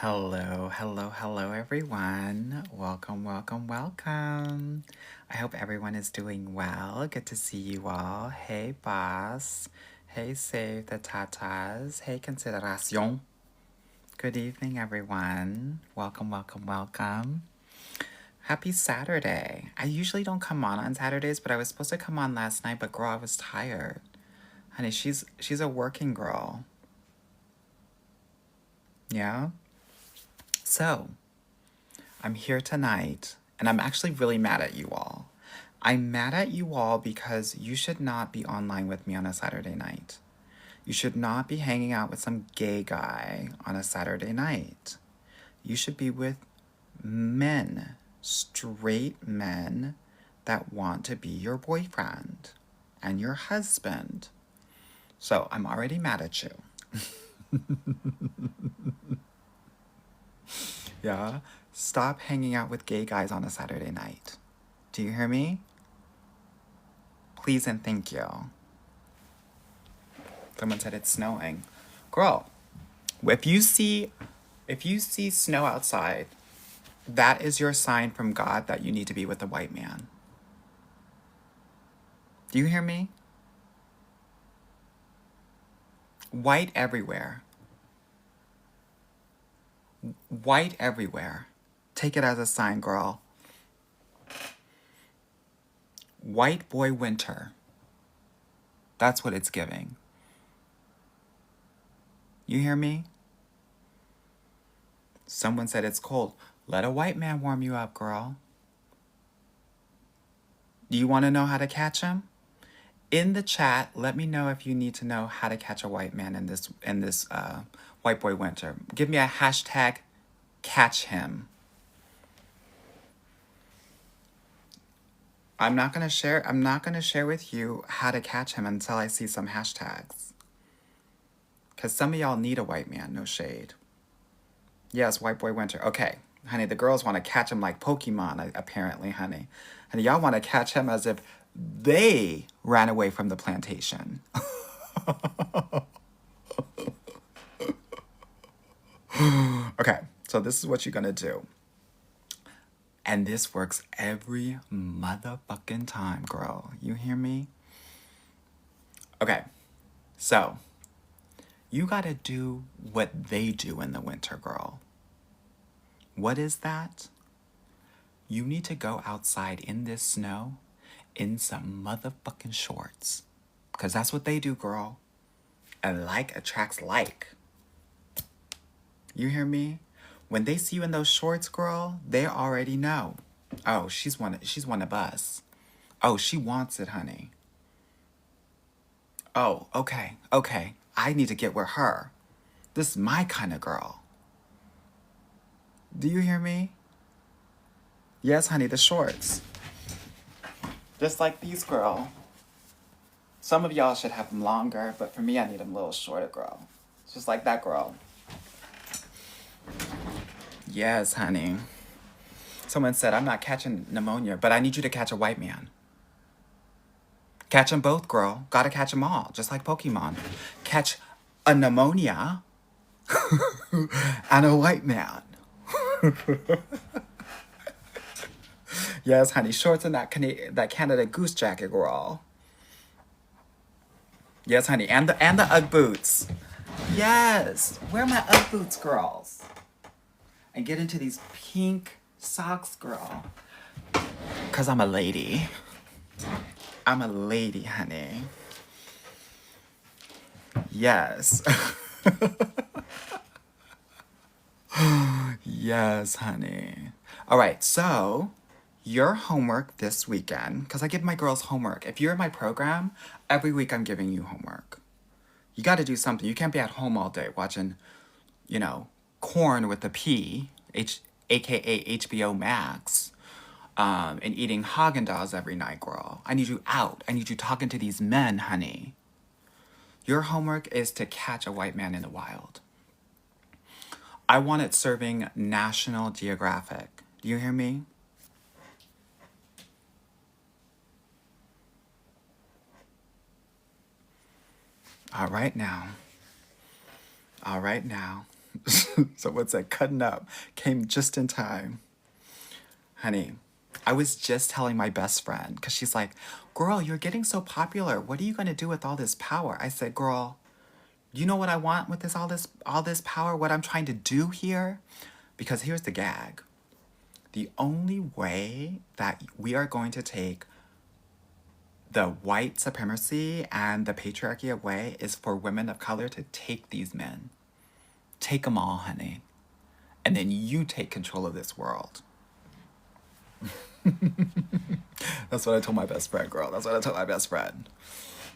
Hello, hello, hello, everyone. Welcome, welcome, welcome. I hope everyone is doing well. Good to see you all. Hey, boss. Hey, save the tatas. Hey, consideración. Good evening, everyone. Welcome, welcome, welcome. Happy Saturday. I usually don't come on Saturdays, but I was supposed to come on last night, but girl, I was tired. Honey, she's a working girl. Yeah? So, I'm here tonight, and I'm actually really mad at you all. I'm mad at you all because you should not be online with me on a Saturday night. You should not be hanging out with some gay guy on a Saturday night. You should be with men, straight men that want to be your boyfriend and your husband. So I'm already mad at you. Yeah? Stop hanging out with gay guys on a Saturday night. Do you hear me? Please and thank you. Someone said it's snowing. Girl, if you see snow outside, that is your sign from God that you need to be with a white man. Do you hear me? White everywhere. White everywhere. Take it as a sign, girl. White boy winter. That's what it's giving. You hear me? Someone said it's cold. Let a white man warm you up, girl. Do you want to know how to catch him? In the chat, let me know if you need to know how to catch a white man in this white boy winter. Give me a hashtag catch him. I'm not gonna share with you how to catch him until I see some hashtags. Cause some of y'all need a white man, no shade. Yes, white boy winter. Okay, honey, the girls want to catch him like Pokemon, apparently, honey. And y'all want to catch him as if they ran away from the plantation. Okay, so this is what you're gonna do. And this works every motherfucking time, girl. You hear me? Okay, so you gotta do what they do in the winter, girl. What is that? You need to go outside in this snow in some motherfucking shorts. Because that's what they do, girl. And like attracts like. You hear me? When they see you in those shorts, girl, they already know. Oh, she's one of us. Oh, she wants it, honey. Oh, okay. I need to get with her. This is my kind of girl. Do you hear me? Yes, honey, the shorts. Just like these, girl. Some of y'all should have them longer, but for me, I need them a little shorter, girl. Just like that girl. Yes, honey. Someone said, I'm not catching pneumonia, but I need you to catch a white man. Catch them both, girl. Gotta catch them all, just like Pokemon. Catch a pneumonia and a white man. Yes, honey. Shorts and that Canada Goose jacket, girl. Yes, honey. And the Ugg boots. Yes. Wear my Ugg boots, girls. And get into these pink socks, girl. Because I'm a lady. I'm a lady, honey. Yes. Yes, honey. All right, so your homework this weekend, because I give my girls homework. If you're in my program, every week I'm giving you homework. You got to do something. You can't be at home all day watching, corn with a P, aka HBO Max, and eating Haagen-Dazs every night, girl. I need you out. I need you talking to these men, honey. Your homework is to catch a white man in the wild. I want it serving National Geographic. Do you hear me? All right now. All right now. Someone said cutting up. Came just in time. Honey, I was just telling my best friend, because she's like, girl, you're getting so popular. What are you going to do with all this power? I said, girl, you know what I want with this power? What I'm trying to do here? Because here's the gag. The only way that we are going to take the white supremacy and the patriarchy away is for women of color to take these men. Take them all, honey. And then you take control of this world. That's what I told my best friend, girl. That's what I told my best friend.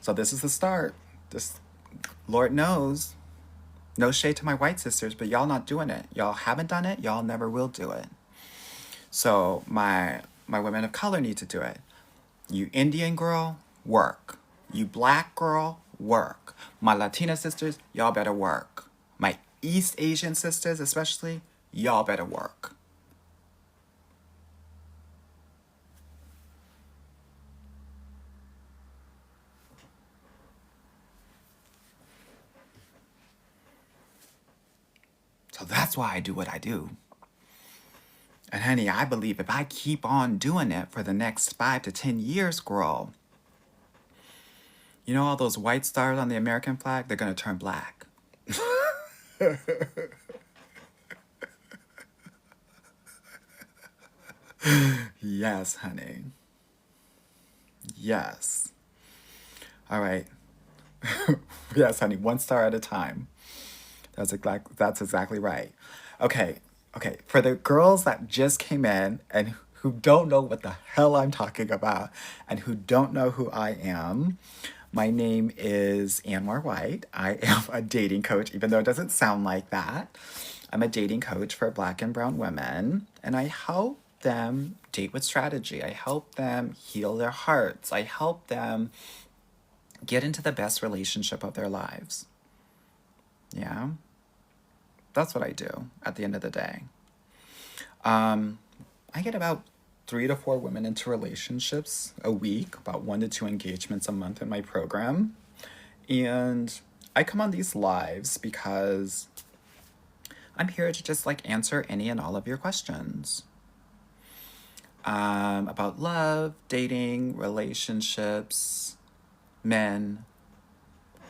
So this is the start. This, Lord knows, no shade to my white sisters, but y'all not doing it. Y'all haven't done it. Y'all never will do it. So my women of color need to do it. You Indian girl, work. You black girl, work. My Latina sisters, y'all better work. My East Asian sisters especially, y'all better work. So that's why I do what I do. And honey, I believe if I keep on doing it for the next 5 to 10 years, girl, you know all those white stars on the American flag? They're going to turn black. Yes, honey. Yes. All right. Yes, honey. 1 star at a time. That's exactly right. Okay. Okay. For the girls that just came in and who don't know what the hell I'm talking about and who don't know who I am, my name is Anwar White. I am a dating coach, even though it doesn't sound like that. I'm a dating coach for Black and brown women, and I help them date with strategy. I help them heal their hearts. I help them get into the best relationship of their lives. Yeah, that's what I do at the end of the day. I get about 3 to 4 women into relationships a week, about 1 to 2 engagements a month in my program. And I come on these lives because I'm here to just like answer any and all of your questions about love, dating, relationships, men,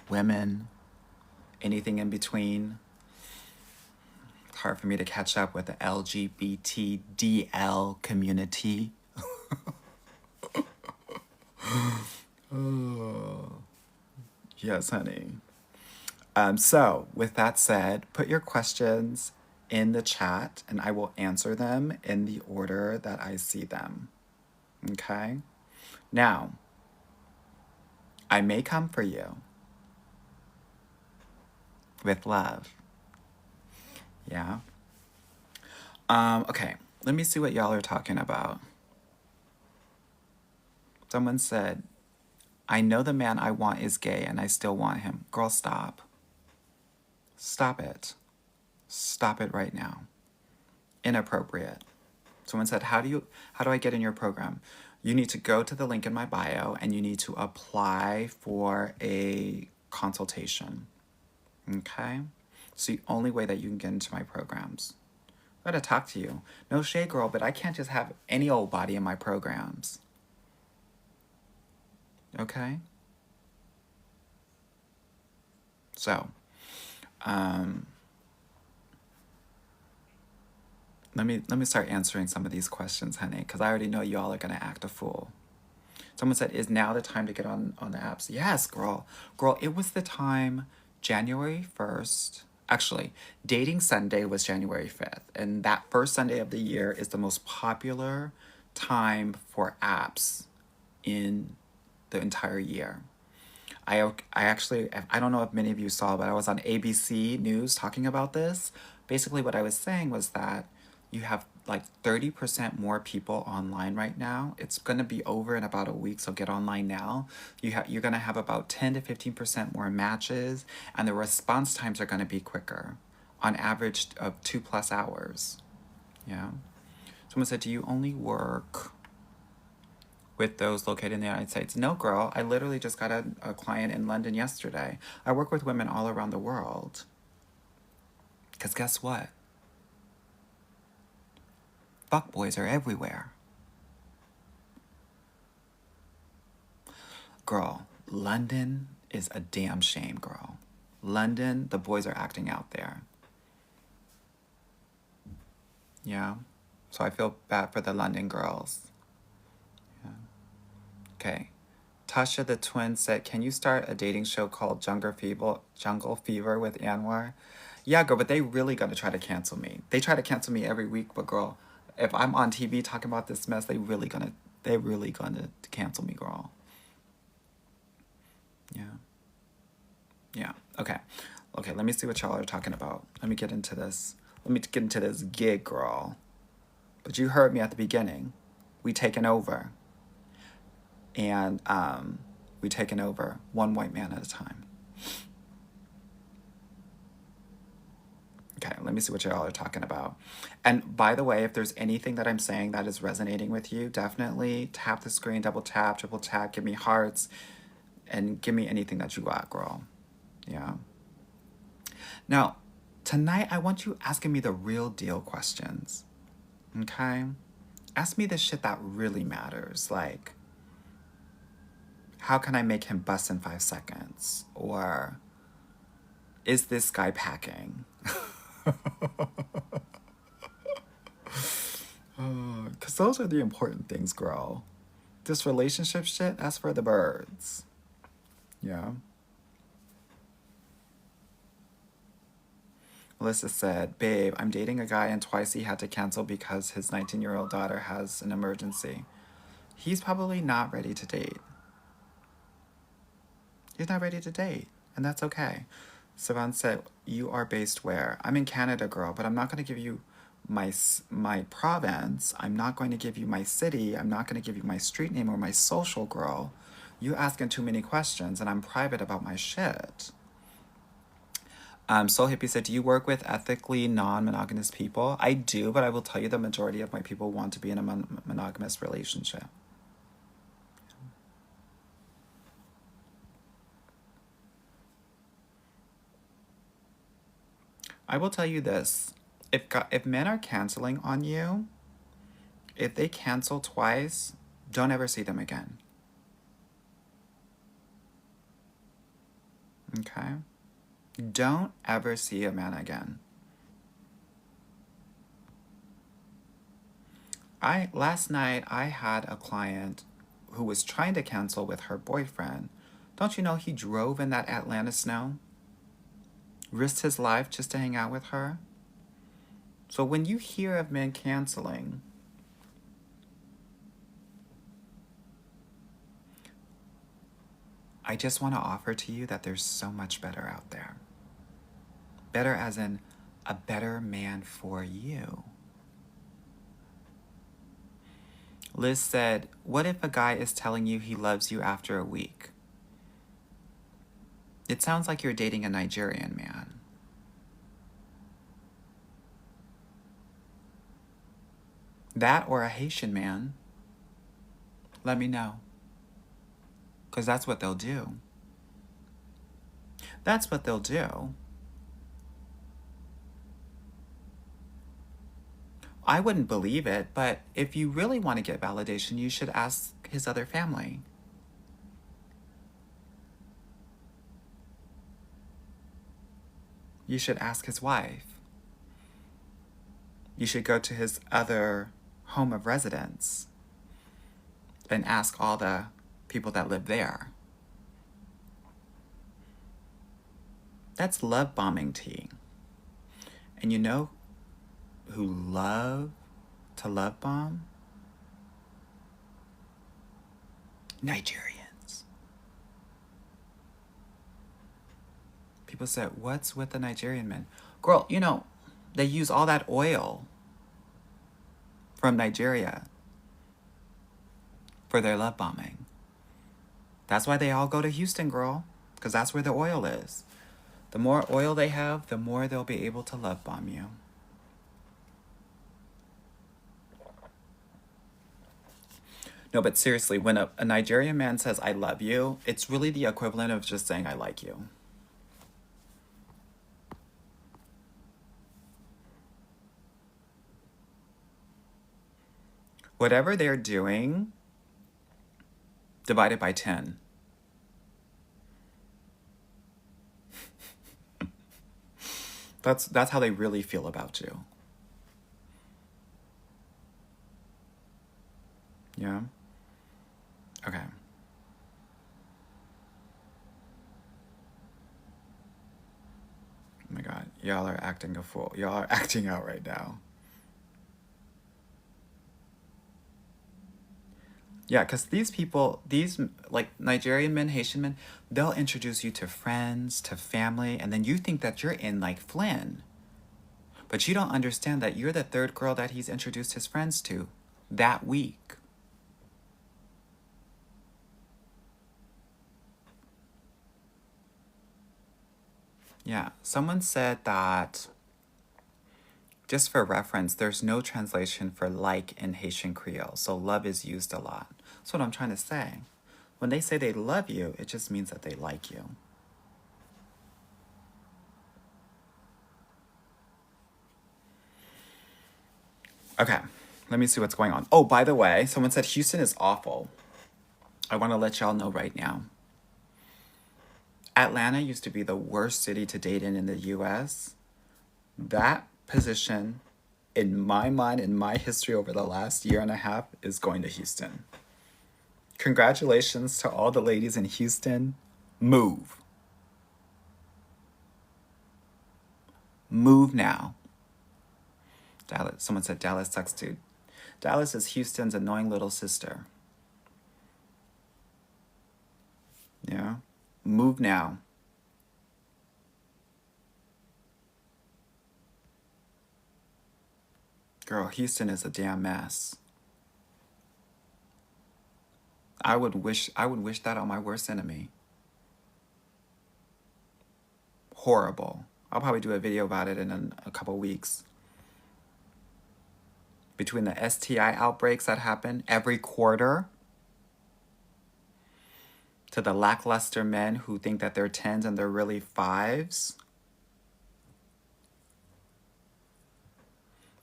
women, anything in between. It's hard for me to catch up with the LGBTDL community. Oh, yes, honey. So, with that said, put your questions in the chat and I will answer them in the order that I see them. Okay? Now, I may come for you with love. Yeah? Okay, let me see what y'all are talking about. Someone said, I know the man I want is gay and I still want him. Girl, stop. Stop it. Stop it right now. Inappropriate. Someone said, how do I get in your program? You need to go to the link in my bio and you need to apply for a consultation. Okay? It's the only way that you can get into my programs. I gotta talk to you. No shade, girl, but I can't just have any old body in my programs. Okay? So, let me start answering some of these questions, honey, because I already know y'all are gonna act a fool. Someone said, is now the time to get on the apps? Yes, girl. Girl, it was the time January 1st. Actually, Dating Sunday was January 5th. And that first Sunday of the year is the most popular time for apps in the entire year. I don't know if many of you saw, but I was on ABC News talking about this. Basically, what I was saying was that you have like 30% more people online right now. It's going to be over in about a week, so get online now. You're going to have about 10 to 15% more matches, and the response times are going to be quicker, on average of 2+ hours. Yeah. Someone said, do you only work with those located in the United States? No, girl. I literally just got a client in London yesterday. I work with women all around the world. Because guess what? Fuckboys are everywhere. Girl, London is a damn shame, girl. London, the boys are acting out there. Yeah. So I feel bad for the London girls. Yeah. Okay. Tasha the twin said, can you start a dating show called Jungle Fever with Anwar? Yeah, girl, but they really gonna try to cancel me. They try to cancel me every week, but girl, if I'm on TV talking about this mess, they really gonna cancel me, girl. Yeah. Yeah. Okay. Okay, let me see what y'all are talking about. Let me get into this. Let me get into this gig, girl. But you heard me at the beginning. We taking over. And we taking over one white man at a time. Okay, let me see what y'all are talking about. And by the way, if there's anything that I'm saying that is resonating with you, definitely tap the screen, double tap, triple tap, give me hearts, and give me anything that you got, girl. Yeah. Now, tonight I want you asking me the real deal questions. Okay? Ask me the shit that really matters. Like, how can I make him bust in 5 seconds? Or, is this guy packing? Because those are the important things, girl. This relationship shit, that's for the birds. Yeah. Melissa said, babe, I'm dating a guy and twice he had to cancel because his 19-year-old daughter has an emergency. He's probably not ready to date. He's not ready to date, and that's okay. Savan said, you are based where? I'm in Canada, girl, but I'm not going to give you my province. I'm not going to give you my city. I'm not going to give you my street name or my social, girl. You asking too many questions, and I'm private about my shit. Soul Hippie said, do you work with ethically non-monogamous people? I do, but I will tell you the majority of my people want to be in a monogamous relationship. I will tell you this. If men are canceling on you, if they cancel twice, don't ever see them again. Okay? Don't ever see a man again. Last night, I had a client who was trying to cancel with her boyfriend. Don't you know he drove in that Atlanta snow? Risked his life just to hang out with her? So when you hear of men canceling, I just want to offer to you that there's so much better out there. Better as in a better man for you. Liz said, what if a guy is telling you he loves you after a week? It sounds like you're dating a Nigerian man. That or a Haitian man. Let me know. Because that's what they'll do. That's what they'll do. I wouldn't believe it, but if you really want to get validation, you should ask his other family. You should ask his wife. You should go to his other home of residence and ask all the people that live there. That's love bombing tea. And you know who love to love bomb? Nigerians. People said, what's with the Nigerian men? Girl, you know, they use all that oil from Nigeria for their love bombing. That's why they all go to Houston, girl, because that's where the oil is. The more oil they have, the more they'll be able to love bomb you. No, but seriously, when a Nigerian man says, I love you, it's really the equivalent of just saying, I like you. Whatever they're doing, divide it by 10. That's how they really feel about you. Yeah? Okay. Oh my god. Y'all are acting a fool. Y'all are acting out right now. Yeah, because these people, these like Nigerian men, Haitian men, they'll introduce you to friends, to family, and then you think that you're in like Flynn. But you don't understand that you're the third girl that he's introduced his friends to that week. Yeah, someone said that, just for reference, there's no translation for like in Haitian Creole, so love is used a lot. That's what I'm trying to say. When they say they love you, it just means that they like you. Okay, let me see what's going on. Oh, by the way, someone said Houston is awful. I want to let y'all know right now. Atlanta used to be the worst city to date in the US. That position, in my mind, in my history over the last year and a half, is going to Houston. Congratulations to all the ladies in Houston. Move. Move now. Dallas. Someone said Dallas sucks too. Dallas is Houston's annoying little sister. Yeah. Move now. Girl, Houston is a damn mess. I would wish that on my worst enemy. Horrible. I'll probably do a video about it in a couple weeks. Between the STI outbreaks that happen every quarter, to the lackluster men who think that they're 10s and they're really 5s,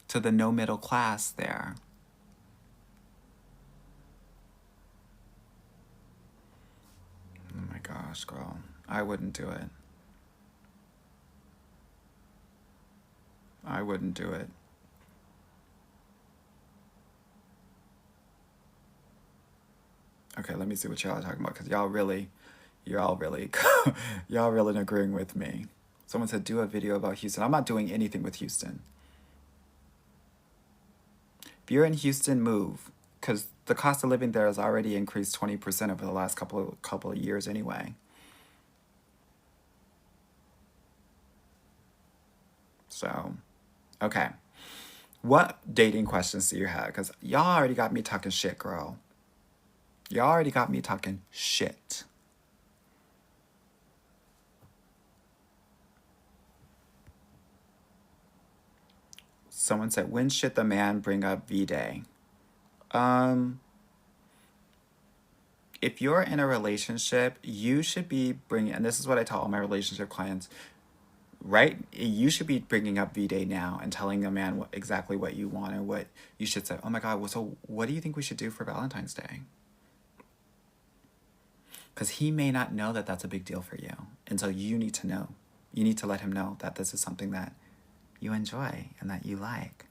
to the no middle class there. Oh my gosh, girl. I wouldn't do it. I wouldn't do it. Okay, let me see what y'all are talking about, because y'all really y'all really agreeing with me. Someone said do a video about Houston. I'm not doing anything with Houston. If you're in Houston, move, because the cost of living there has already increased 20% over the last couple of years anyway. So, okay. What dating questions do you have? Because y'all already got me talking shit, girl. Y'all already got me talking shit. Someone said, when should the man bring up V-Day? If you're in a relationship, you should be bringing, and this is what I tell all my relationship clients, right? You should be bringing up V-Day now and telling a man exactly what you want and what you should say. Oh my God, well, so what do you think we should do for Valentine's Day? Because he may not know that that's a big deal for you. And so you need to know. You need to let him know that this is something that you enjoy and that you like.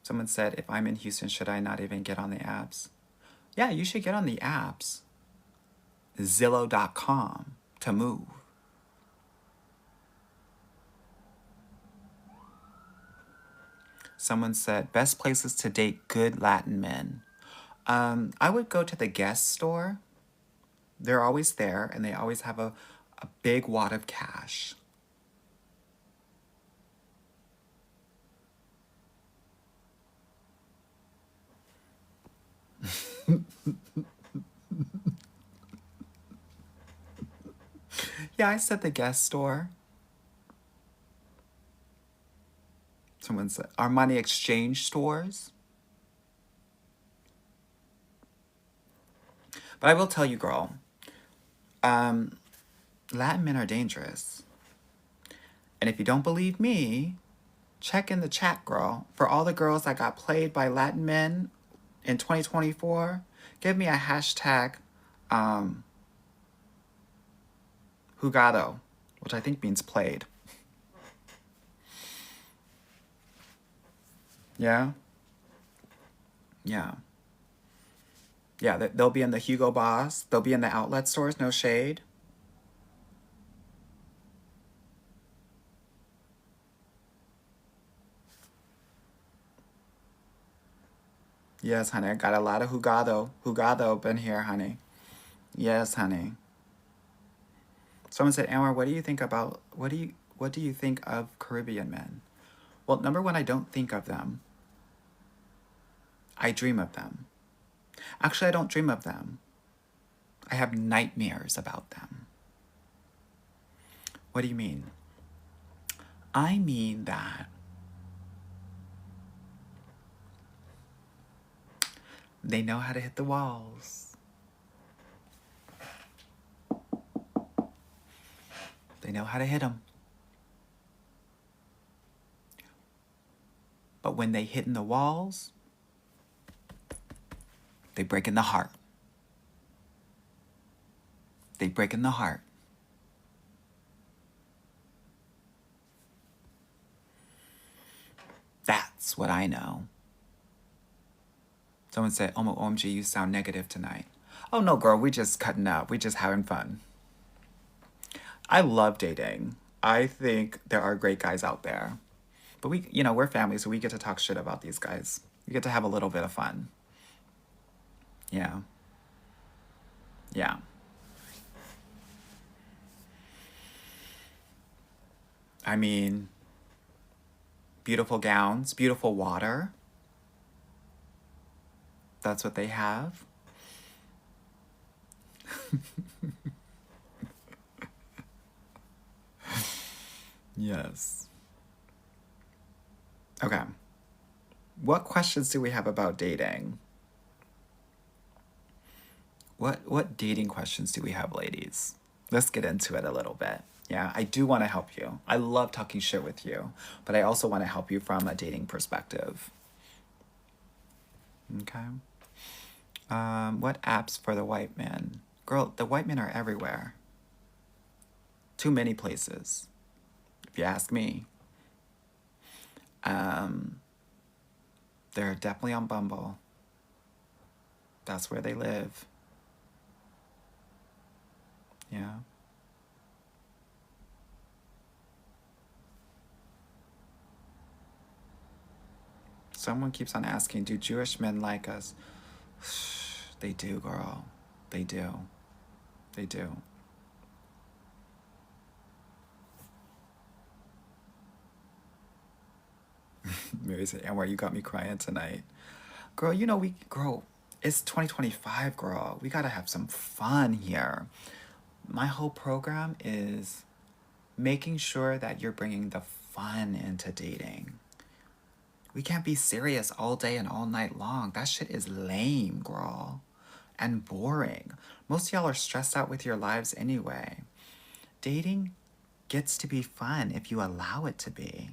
Someone said, if I'm in Houston, should I not even get on the apps? Yeah, you should get on the apps. Zillow.com to move. Someone said, best places to date good Latin men. I would go to the Guest store. They're always there, and they always have a big wad of cash. Yeah, I said the Guest store. Someone said Armani Exchange stores. But I will tell you, girl, Latin men are dangerous. And if you don't believe me, check in the chat, girl. For all the girls that got played by Latin men in 2024, give me a hashtag jugado, which I think means played. Yeah? Yeah. Yeah, they'll be in the Hugo Boss. They'll be in the outlet stores, no shade. Yes, honey, I got a lot of jugado. Jugado up in here, honey. Yes, honey. Someone said, Anwar, what do you think about, what do you think of Caribbean men? Well, number one, I don't think of them. I dream of them. Actually, I don't dream of them. I have nightmares about them. What do you mean? I mean that they know how to hit the walls. They know how to hit them. But when they hit in the walls, they break in the heart. They break in the heart. That's what I know. Someone said, oh, OMG, you sound negative tonight. Oh, no, girl, we just cutting up. We just having fun. I love dating. I think there are great guys out there. But we're family, so we get to talk shit about these guys. We get to have a little bit of fun. Yeah. Yeah. I mean, beautiful gowns, beautiful water. That's what they have. Yes. Okay. What questions do we have about dating? What dating questions do we have, ladies? Let's get into it a little bit. Yeah, I do want to help you. I love talking shit with you, but I also want to help you from a dating perspective. Okay. What apps for the white men? Girl, the white men are everywhere. Too many places, if you ask me. They're definitely on Bumble. That's where they live. Yeah. Someone keeps on asking, do Jewish men like us? They do, girl. They do. They do. Mary said, Anwar, you got me crying tonight. Girl, it's 2025, girl. We gotta have some fun here. My whole program is making sure that you're bringing the fun into dating. We can't be serious all day and all night long. That shit is lame, girl. And boring. Most of y'all are stressed out with your lives anyway. Dating gets to be fun if you allow it to be.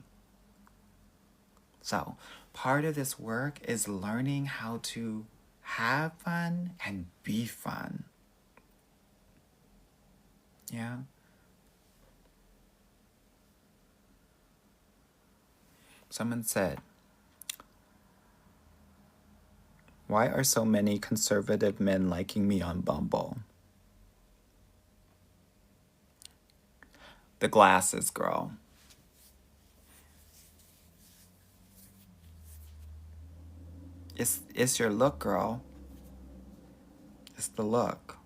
So, part of this work is learning how to have fun and be fun. Yeah? Someone said, why are so many conservative men liking me on Bumble? The glasses, girl. It's your look, girl. It's the look.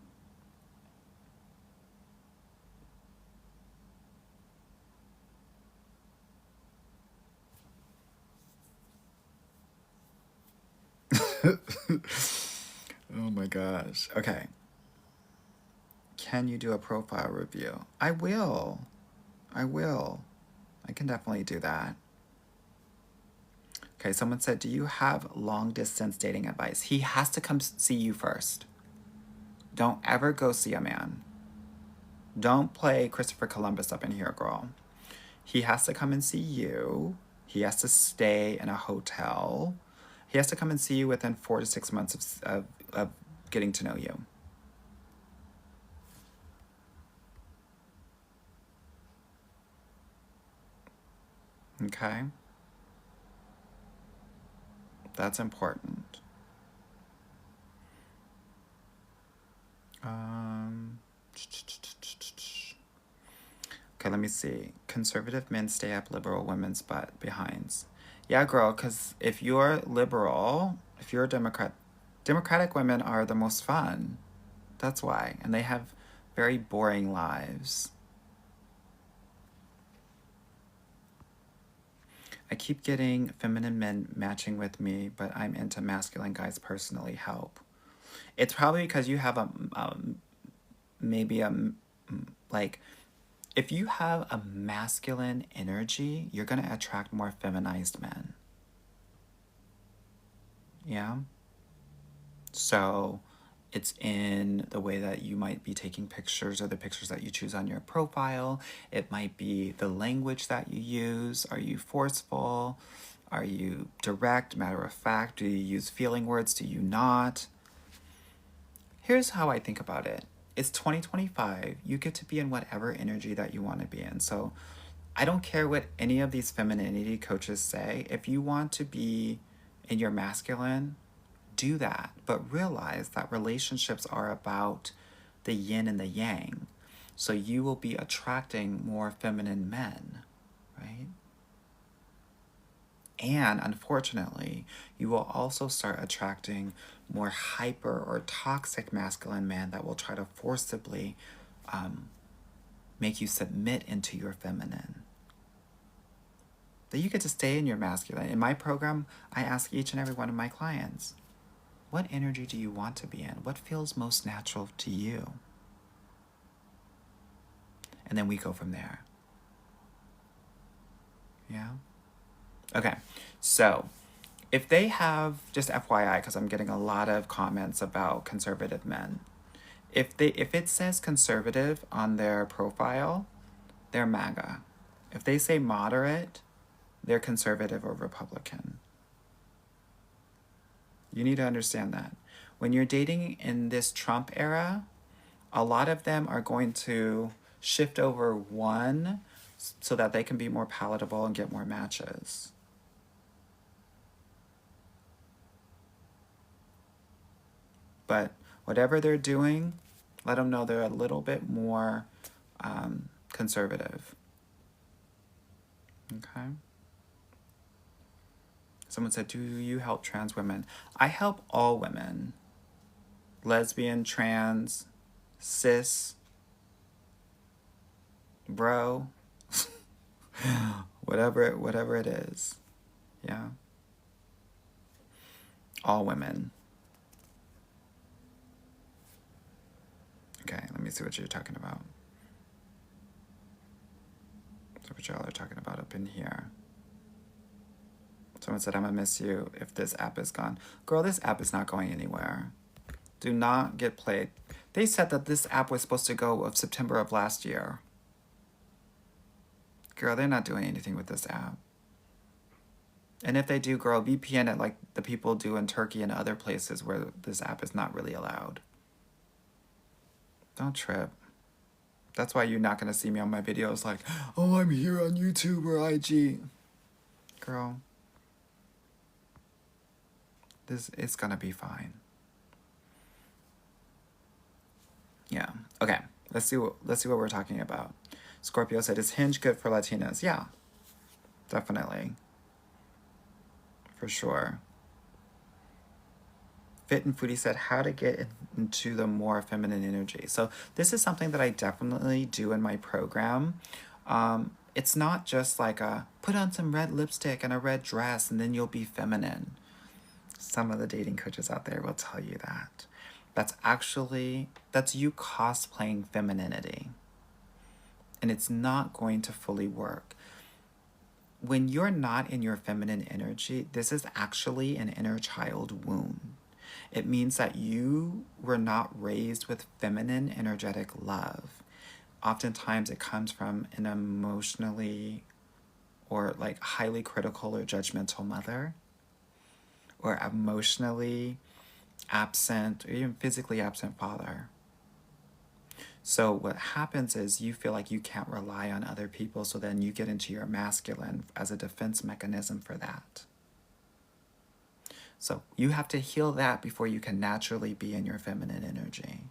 Oh my gosh. Okay. Can you do a profile review? I will. I can definitely do that. Okay, someone said, do you have long distance dating advice? He has to come see you first. Don't ever go see a man. Don't play Christopher Columbus up in here, girl. He has to come and see you. He has to stay in a hotel. He has to come and see you within 4 to 6 months of getting to know you. Okay? That's important. Um, okay, let me see. Conservative men stay up liberal women's butt behinds. Yeah, girl, because if you're liberal, if you're a Democrat, Democratic women are the most fun. That's why. And they have very boring lives. I keep getting feminine men matching with me, but I'm into masculine guys personally. Help. It's probably because you have maybe like, if you have a masculine energy, you're going to attract more feminized men. Yeah? So it's in the way that you might be taking pictures or the pictures that you choose on your profile. It might be the language that you use. Are you forceful? Are you direct, matter of fact? Do you use feeling words? Do you not? Here's how I think about it. It's 2025. You get to be in whatever energy that you want to be in. So I don't care what any of these femininity coaches say. If you want to be in your masculine, do that. But realize that relationships are about the yin and the yang. So you will be attracting more feminine men, right? And unfortunately, you will also start attracting more hyper or toxic masculine men that will try to forcibly make you submit into your feminine. But you get to stay in your masculine. In my program, I ask each and every one of my clients, what energy do you want to be in? What feels most natural to you? And then we go from there. Yeah? Okay, so if they have, just FYI, because I'm getting a lot of comments about conservative men. If it says conservative on their profile, they're MAGA. If they say moderate, they're conservative or Republican. You need to understand that. When you're dating in this Trump era, a lot of them are going to shift over one so that they can be more palatable and get more matches. But whatever they're doing, let them know they're a little bit more conservative. Okay? Someone said, do you help trans women? I help all women. Lesbian, trans, cis, bro, whatever it is. Yeah? All women. Okay, let me see what you're talking about. So what y'all are talking about up in here. Someone said, I'm gonna miss you if this app is gone. Girl, this app is not going anywhere. Do not get played. They said that this app was supposed to go of September of last year. Girl, they're not doing anything with this app. And if they do, girl, VPN it like the people do in Turkey and other places where this app is not really allowed. Don't trip. That's why you're not going to see me on my videos like, oh, I'm here on YouTube or IG. Girl, it's going to be fine. Yeah. Okay. Let's see what we're talking about. Scorpio said, is Hinge good for Latinas? Yeah. Definitely. For sure. Fit and Foodie said, how to get into the more feminine energy. So this is something that I definitely do in my program. It's not just like a put on some red lipstick and a red dress and then you'll be feminine. Some of the dating coaches out there will tell you that. That's you cosplaying femininity. And it's not going to fully work. When you're not in your feminine energy, this is actually an inner child wound. It means that you were not raised with feminine energetic love. Oftentimes it comes from an emotionally or like highly critical or judgmental mother, or emotionally absent or even physically absent father. So what happens is you feel like you can't rely on other people, so then you get into your masculine as a defense mechanism for that. So you have to heal that before you can naturally be in your feminine energy.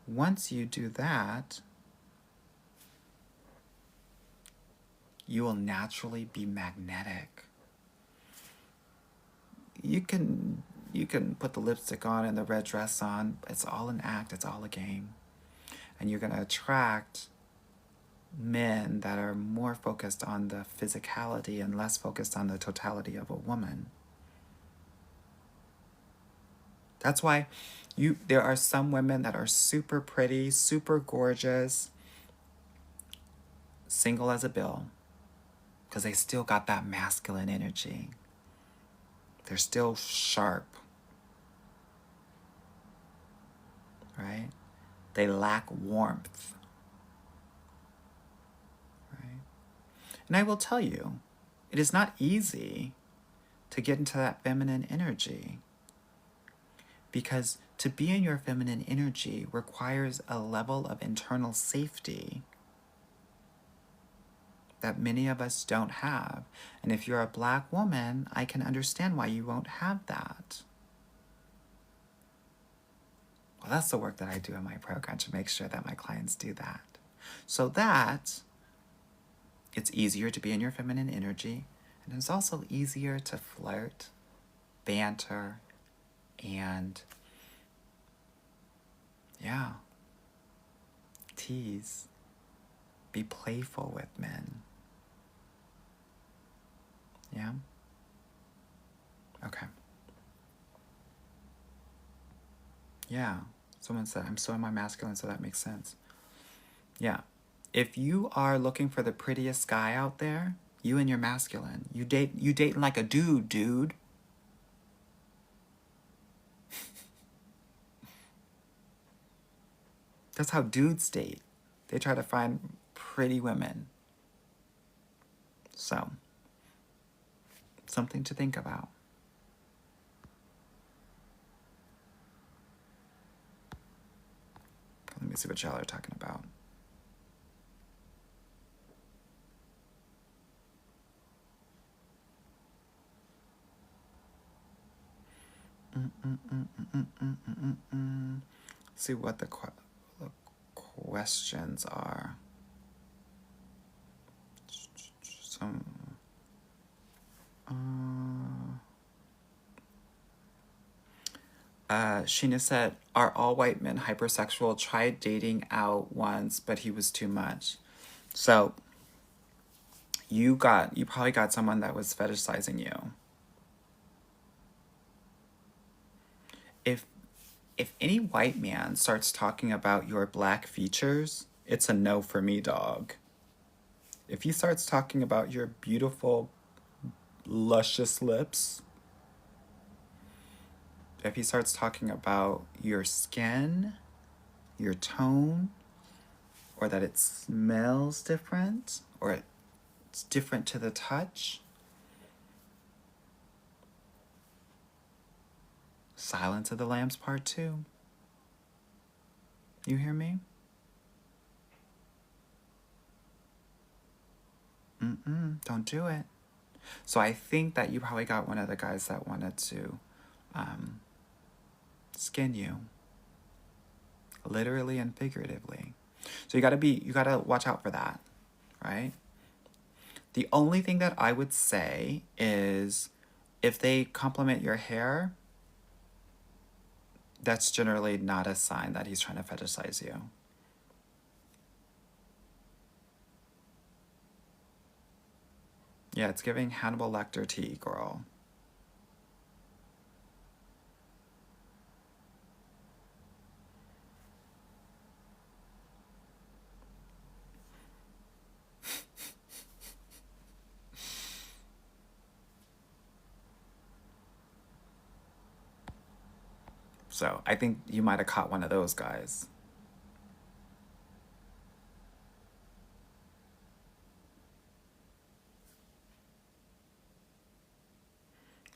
Once you do that, you will naturally be magnetic. You can put the lipstick on and the red dress on. It's all an act. It's all a game. And you're going to attract men that are more focused on the physicality and less focused on the totality of a woman. That's why there are some women that are super pretty, super gorgeous, single as a bill, because they still got that masculine energy. They're still sharp, right? They lack warmth, right? And I will tell you, it is not easy to get into that feminine energy, because to be in your feminine energy requires a level of internal safety that many of us don't have. And if you're a Black woman, I can understand why you won't have that. Well, that's the work that I do in my program, to make sure that my clients do that. So that it's easier to be in your feminine energy, and it's also easier to flirt, banter, and tease, be playful with men. Yeah? Okay. Yeah. Someone said, I'm so in my masculine, so that makes sense. Yeah. If you are looking for the prettiest guy out there, you and your masculine. You dating like a dude. That's how dudes date. They try to find pretty women. So, something to think about. Let me see what y'all are talking about. See what the questions are. Some. Sheena said, "Are all white men hypersexual? Tried dating out once, but he was too much." So you probably got someone that was fetishizing you. If any white man starts talking about your Black features, it's a no for me, dog. If he starts talking about your beautiful, luscious lips, if he starts talking about your skin, your tone, or that it smells different, or it's different to the touch, Silence of the Lambs Part 2. You hear me? Don't do it. So I think that you probably got one of the guys that wanted to skin you. Literally and figuratively. So you gotta watch out for that, right? The only thing that I would say is if they compliment your hair, that's generally not a sign that he's trying to fetishize you. Yeah, it's giving Hannibal Lecter tea, girl. So I think you might have caught one of those guys.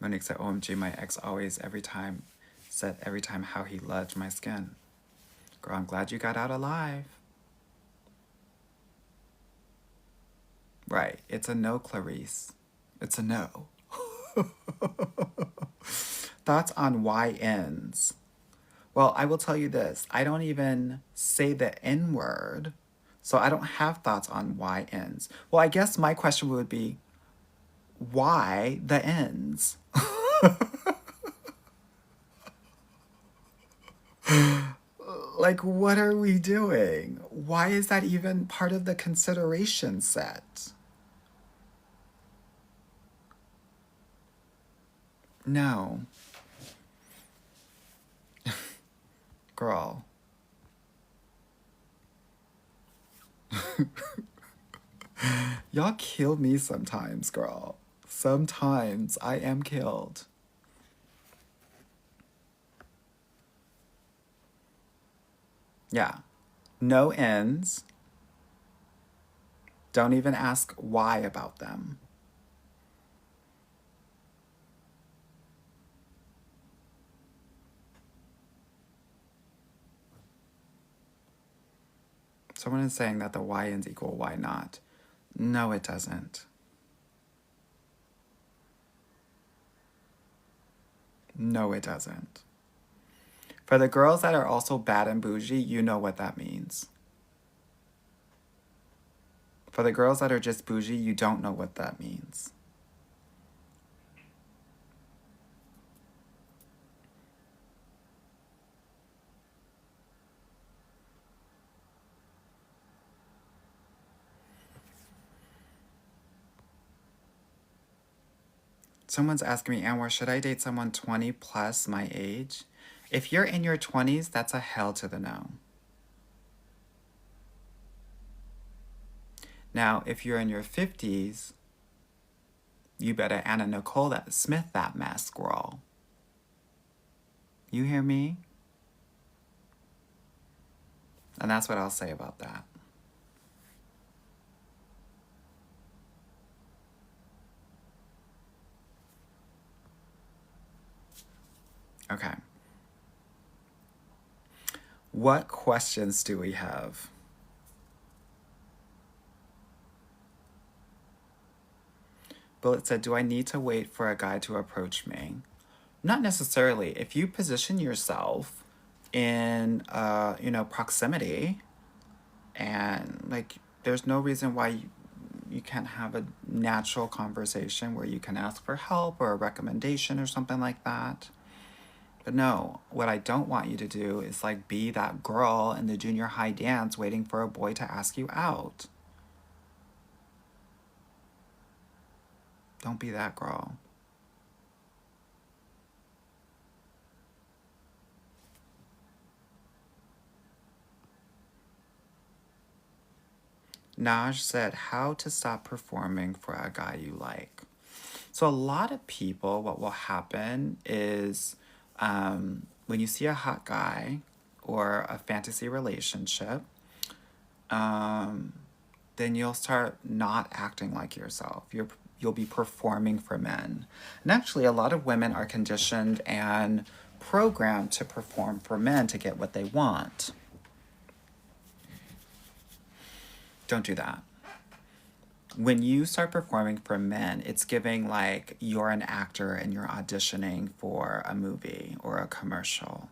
Monique said, OMG, my ex always, every time how he loved my skin. Girl, I'm glad you got out alive. Right. It's a no, Clarice. It's a no. Thoughts on YNs? Well, I will tell you this. I don't even say the N word, so I don't have thoughts on YNs. Well, I guess my question would be, why the N's? Like, what are we doing? Why is that even part of the consideration set? No. Girl. Y'all kill me sometimes, girl. Sometimes I am killed. Yeah. No ends. Don't even ask why about them. Someone is saying that the Y ends equal why not. No, it doesn't. No, it doesn't. For the girls that are also bad and bougie, you know what that means. For the girls that are just bougie, you don't know what that means. Someone's asking me, Anwar, should I date someone 20 plus my age? If you're in your 20s, that's a hell to the no. Now, if you're in your 50s, you better Anna Nicole Smith that mask, girl. You hear me? And that's what I'll say about that. Okay. What questions do we have? Bullet said, do I need to wait for a guy to approach me? Not necessarily. If you position yourself in, proximity, and like, there's no reason why you can't have a natural conversation where you can ask for help or a recommendation or something like that. But no, what I don't want you to do is like be that girl in the junior high dance waiting for a boy to ask you out. Don't be that girl. Naj said, how to stop performing for a guy you like. So a lot of people, what will happen is when you see a hot guy or a fantasy relationship, then you'll start not acting like yourself. You'll be performing for men. And actually, a lot of women are conditioned and programmed to perform for men to get what they want. Don't do that. When you start performing for men, it's giving like you're an actor and you're auditioning for a movie or a commercial.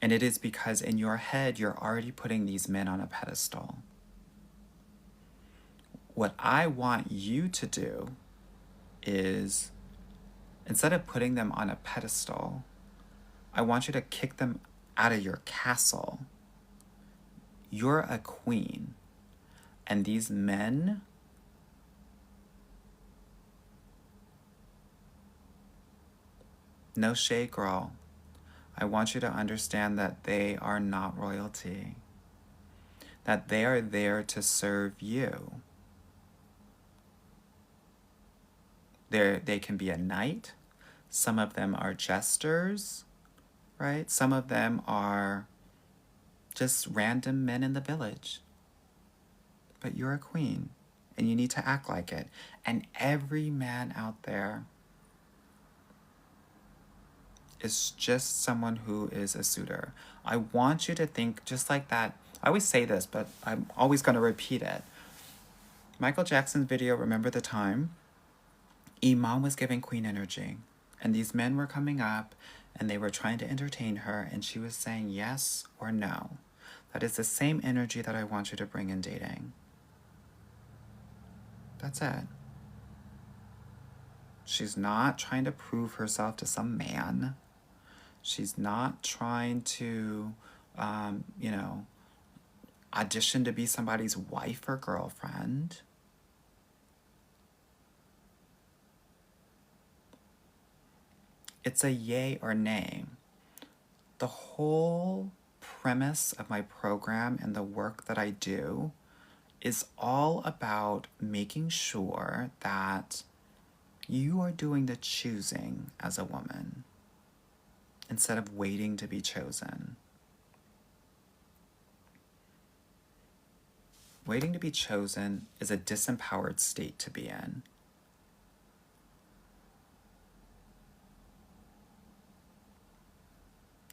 And it is because in your head, you're already putting these men on a pedestal. What I want you to do is, instead of putting them on a pedestal, I want you to kick them out of your castle. You're a queen. And these men, no shade, girl. I want you to understand that they are not royalty. That they are there to serve you. They can be a knight. Some of them are jesters, right? Some of them are just random men in the village. But you're a queen, and you need to act like it. And every man out there is just someone who is a suitor. I want you to think just like that. I always say this, but I'm always going to repeat it. Michael Jackson's video, Remember the Time? Iman was giving queen energy. And these men were coming up and they were trying to entertain her, and she was saying yes or no. That is the same energy that I want you to bring in dating. That's it. She's not trying to prove herself to some man. She's not trying to, audition to be somebody's wife or girlfriend. It's a yay or nay. The whole premise of my program and the work that I do is all about making sure that you are doing the choosing as a woman instead of waiting to be chosen. Waiting to be chosen is a disempowered state to be in.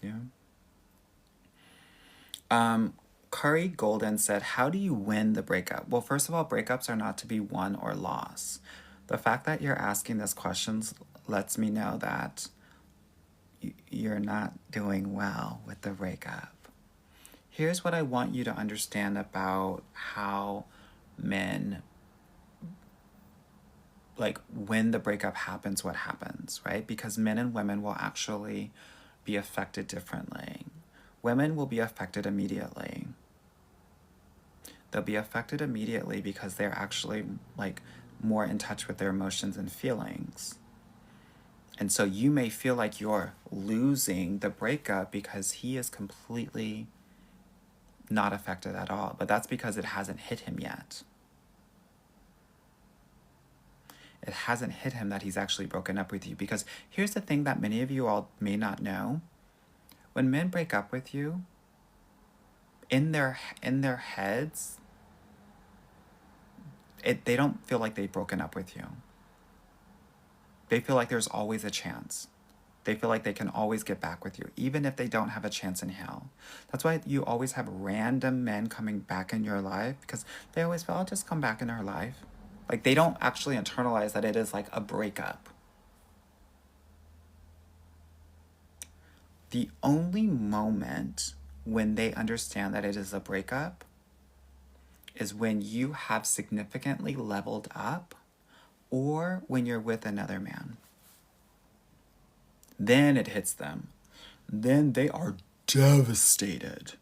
Yeah. Curry Golden said, how do you win the breakup? Well, first of all, breakups are not to be won or lost. The fact that you're asking this questions lets me know that you're not doing well with the breakup. Here's what I want you to understand about how men, like when the breakup happens, what happens, right? Because men and women will actually be affected differently. Women will be affected immediately. They'll be affected immediately because they're actually like more in touch with their emotions and feelings. And so you may feel like you're losing the breakup because he is completely not affected at all. But that's because it hasn't hit him yet. It hasn't hit him that he's actually broken up with you. Because here's the thing that many of you all may not know. When men break up with you, in their heads, they don't feel like they've broken up with you. They feel like there's always a chance. They feel like they can always get back with you, even if they don't have a chance in hell. That's why you always have random men coming back in your life, because they always feel, I'll just come back in her life. Like, they don't actually internalize that it is like a breakup. The only moment when they understand that it is a breakup is when you have significantly leveled up or when you're with another man. Then it hits them. Then they are devastated.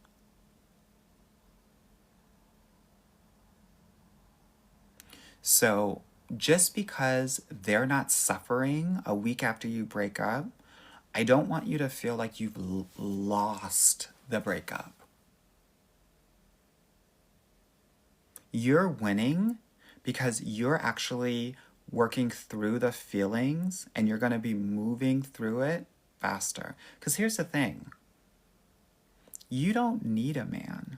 So just because they're not suffering a week after you break up, I don't want you to feel like you've lost the breakup. You're winning because you're actually working through the feelings and you're going to be moving through it faster. Because here's the thing. You don't need a man.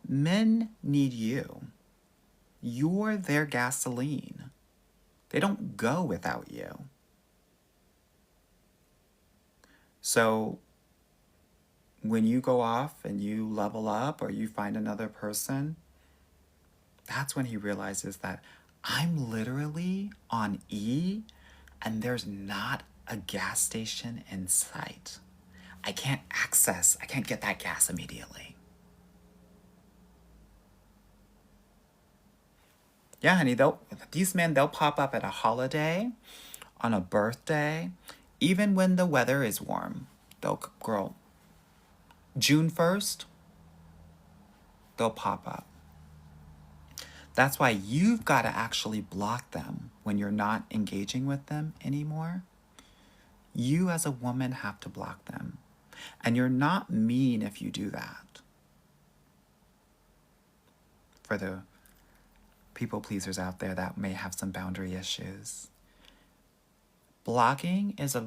Men need you. You're their gasoline. They don't go without you. So when you go off and you level up or you find another person, that's when he realizes that I'm literally on E and there's not a gas station in sight. I can't get that gas immediately. Yeah, honey, these men, they'll pop up at a holiday, on a birthday, even when the weather is warm. Girl, June 1st, they'll pop up. That's why you've got to actually block them when you're not engaging with them anymore. You as a woman have to block them. And you're not mean if you do that. For the people pleasers out there that may have some boundary issues. Blocking is a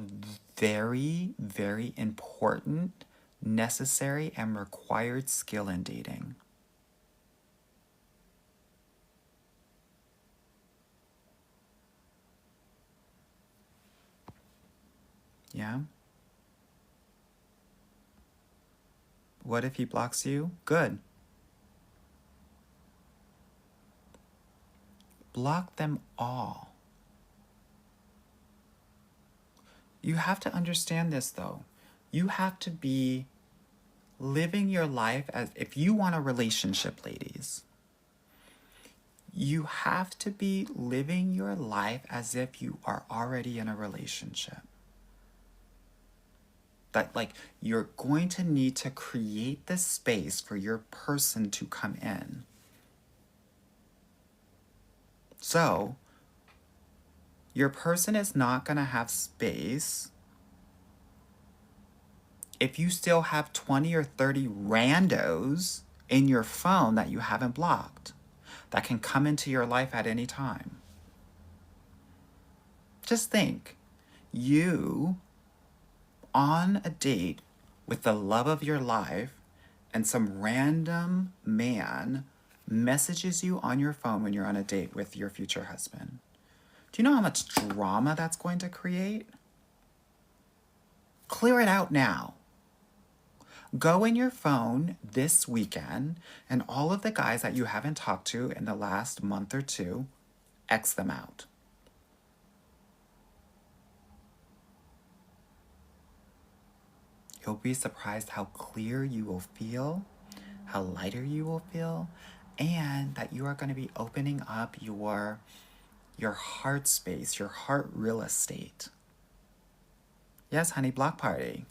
very, very important, necessary, and required skill in dating. Yeah? What if he blocks you? Good. Block them all. You have to understand this though. You have to be living your life as if you want a relationship, ladies. You have to be living your life as if you are already in a relationship. That, like, you're going to need to create the space for your person to come in. So, your person is not going to have space if you still have 20 or 30 randos in your phone that you haven't blocked that can come into your life at any time. Just think, you on a date with the love of your life and some random man messages you on your phone when you're on a date with your future husband. Do you know how much drama that's going to create? Clear it out now. Go in your phone this weekend and all of the guys that you haven't talked to in the last month or two, X them out. You'll be surprised how clear you will feel, how lighter you will feel, and that you are going to be opening up your heart space, your heart real estate. Yes, honey, block party.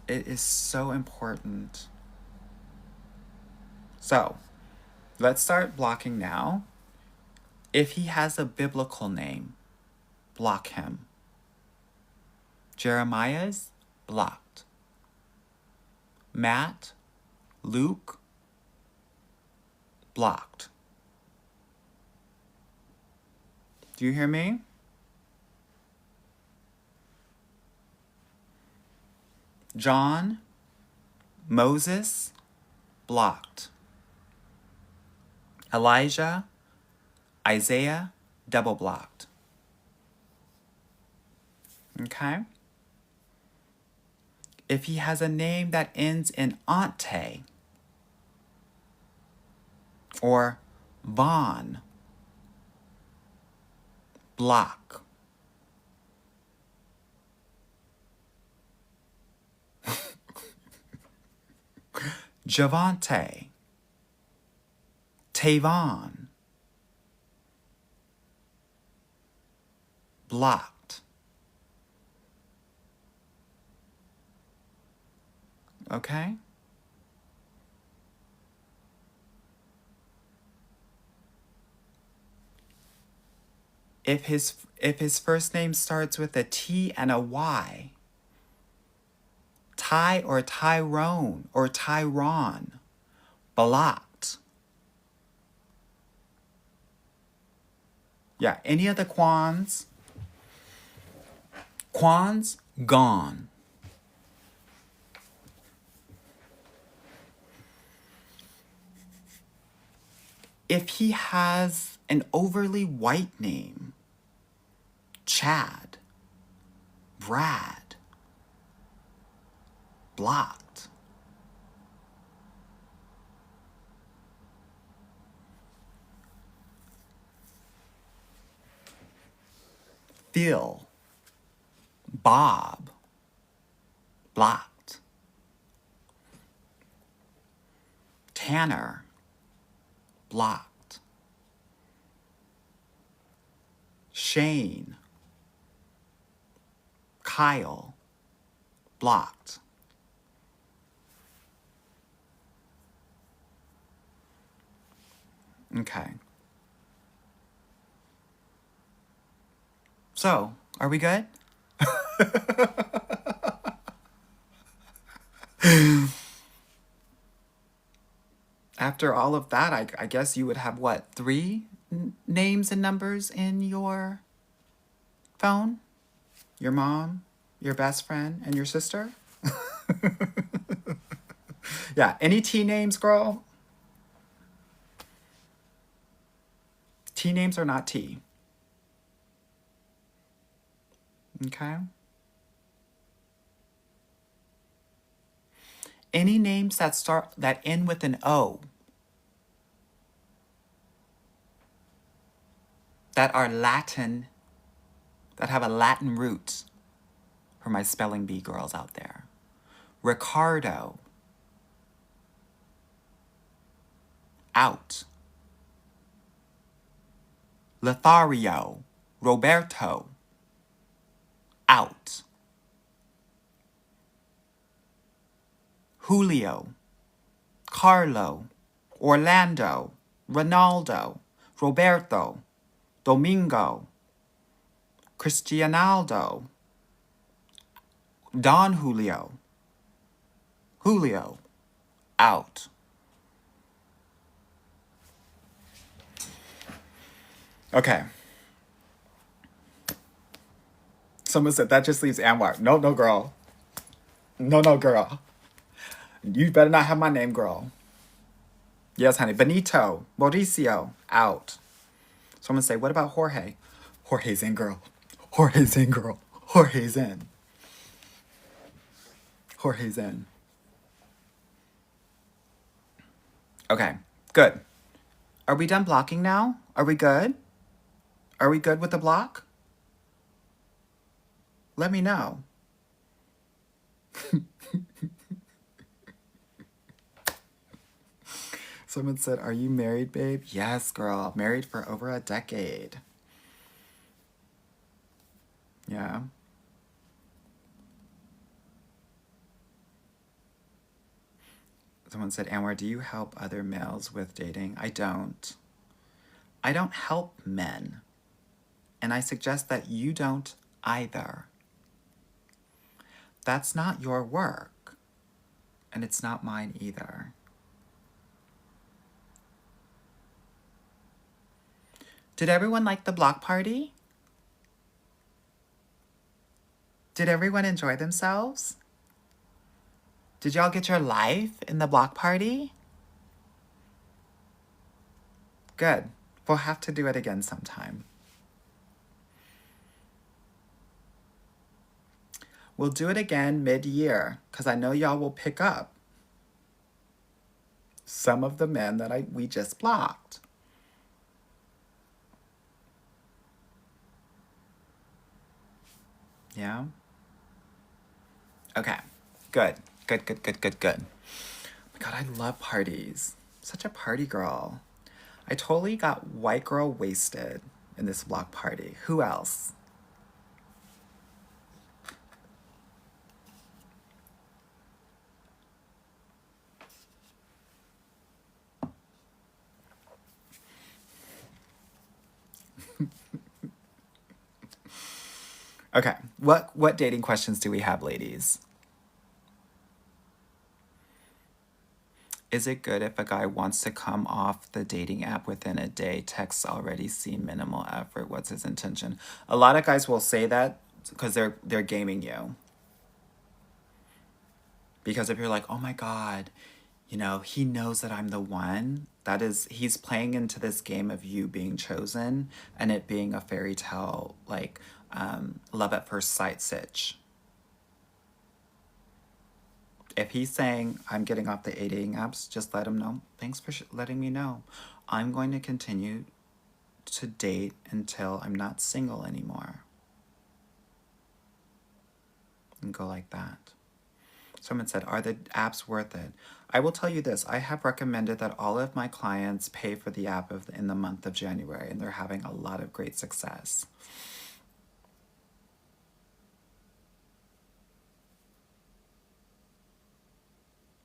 It is so important. So, let's start blocking now. If he has a biblical name, block him. Jeremiah's blocked. Matt, Luke, blocked. Do you hear me? John, Moses, blocked. Elijah, Isaiah, double blocked. Okay? If he has a name that ends in ante or Vaughn, block. Javante, Tavon, blocked. Okay? If his first name starts with a T and a Y, Ty or Tyrone or Tyron, blocked. Yeah, any of the Quans, gone. If he has an overly white name, Chad, Brad, blocked. Phil, Bob, blocked. Tanner, blocked. Shane, Kyle, blocked. Okay. So, are we good? After all of that, I guess you would have what, 3 names and numbers in your phone? Your mom, your best friend, and your sister? Yeah, any T names, girl? T names are not T. Okay? Any names that end with an O that are Latin, that have a Latin root for my spelling bee girls out there. Ricardo, out. Lothario, Roberto, out. Julio, Carlo, Orlando, Ronaldo, Roberto, Domingo, Cristianaldo, Don Julio, Julio, out. Okay. Someone said that just leaves Anwar. No, no, girl. No, no, girl. You better not have my name, girl. Yes, honey. Benito, Mauricio, out. Someone say, what about Jorge? Jorge's in, girl. Jorge's in, girl. Jorge's in. Jorge's in. Okay, good. Are we done blocking now? Are we good? Are we good with the block? Let me know. Someone said, are you married, babe? Yes, girl. Married for over a decade. Yeah. Someone said, Anwar, do you help other males with dating? I don't. I don't help men. And I suggest that you don't either. That's not your work. And it's not mine either. Did everyone like the block party? Did everyone enjoy themselves? Did y'all get your life in the block party? Good. We'll have to do it again sometime. We'll do it again mid-year, because I know y'all will pick up some of the men that we just blocked. Yeah? Okay. Good. Good, good, good, good, good. Oh my God, I love parties. Such a party girl. I totally got white girl wasted in this block party. Who else? Okay. What dating questions do we have, ladies? Is it good if a guy wants to come off the dating app within a day? Texts already seem minimal effort. What's his intention? A lot of guys will say that because they're gaming you. Because if you're like, oh my God, you know, he knows that I'm the one, he's playing into this game of you being chosen and it being a fairy tale, like, love at first sight sitch. If he's saying, I'm getting off the dating apps, just let him know. Thanks for letting me know. I'm going to continue to date until I'm not single anymore. And go like that. Someone said, are the apps worth it? I will tell you this. I have recommended that all of my clients pay for the app in the month of January, and they're having a lot of great success.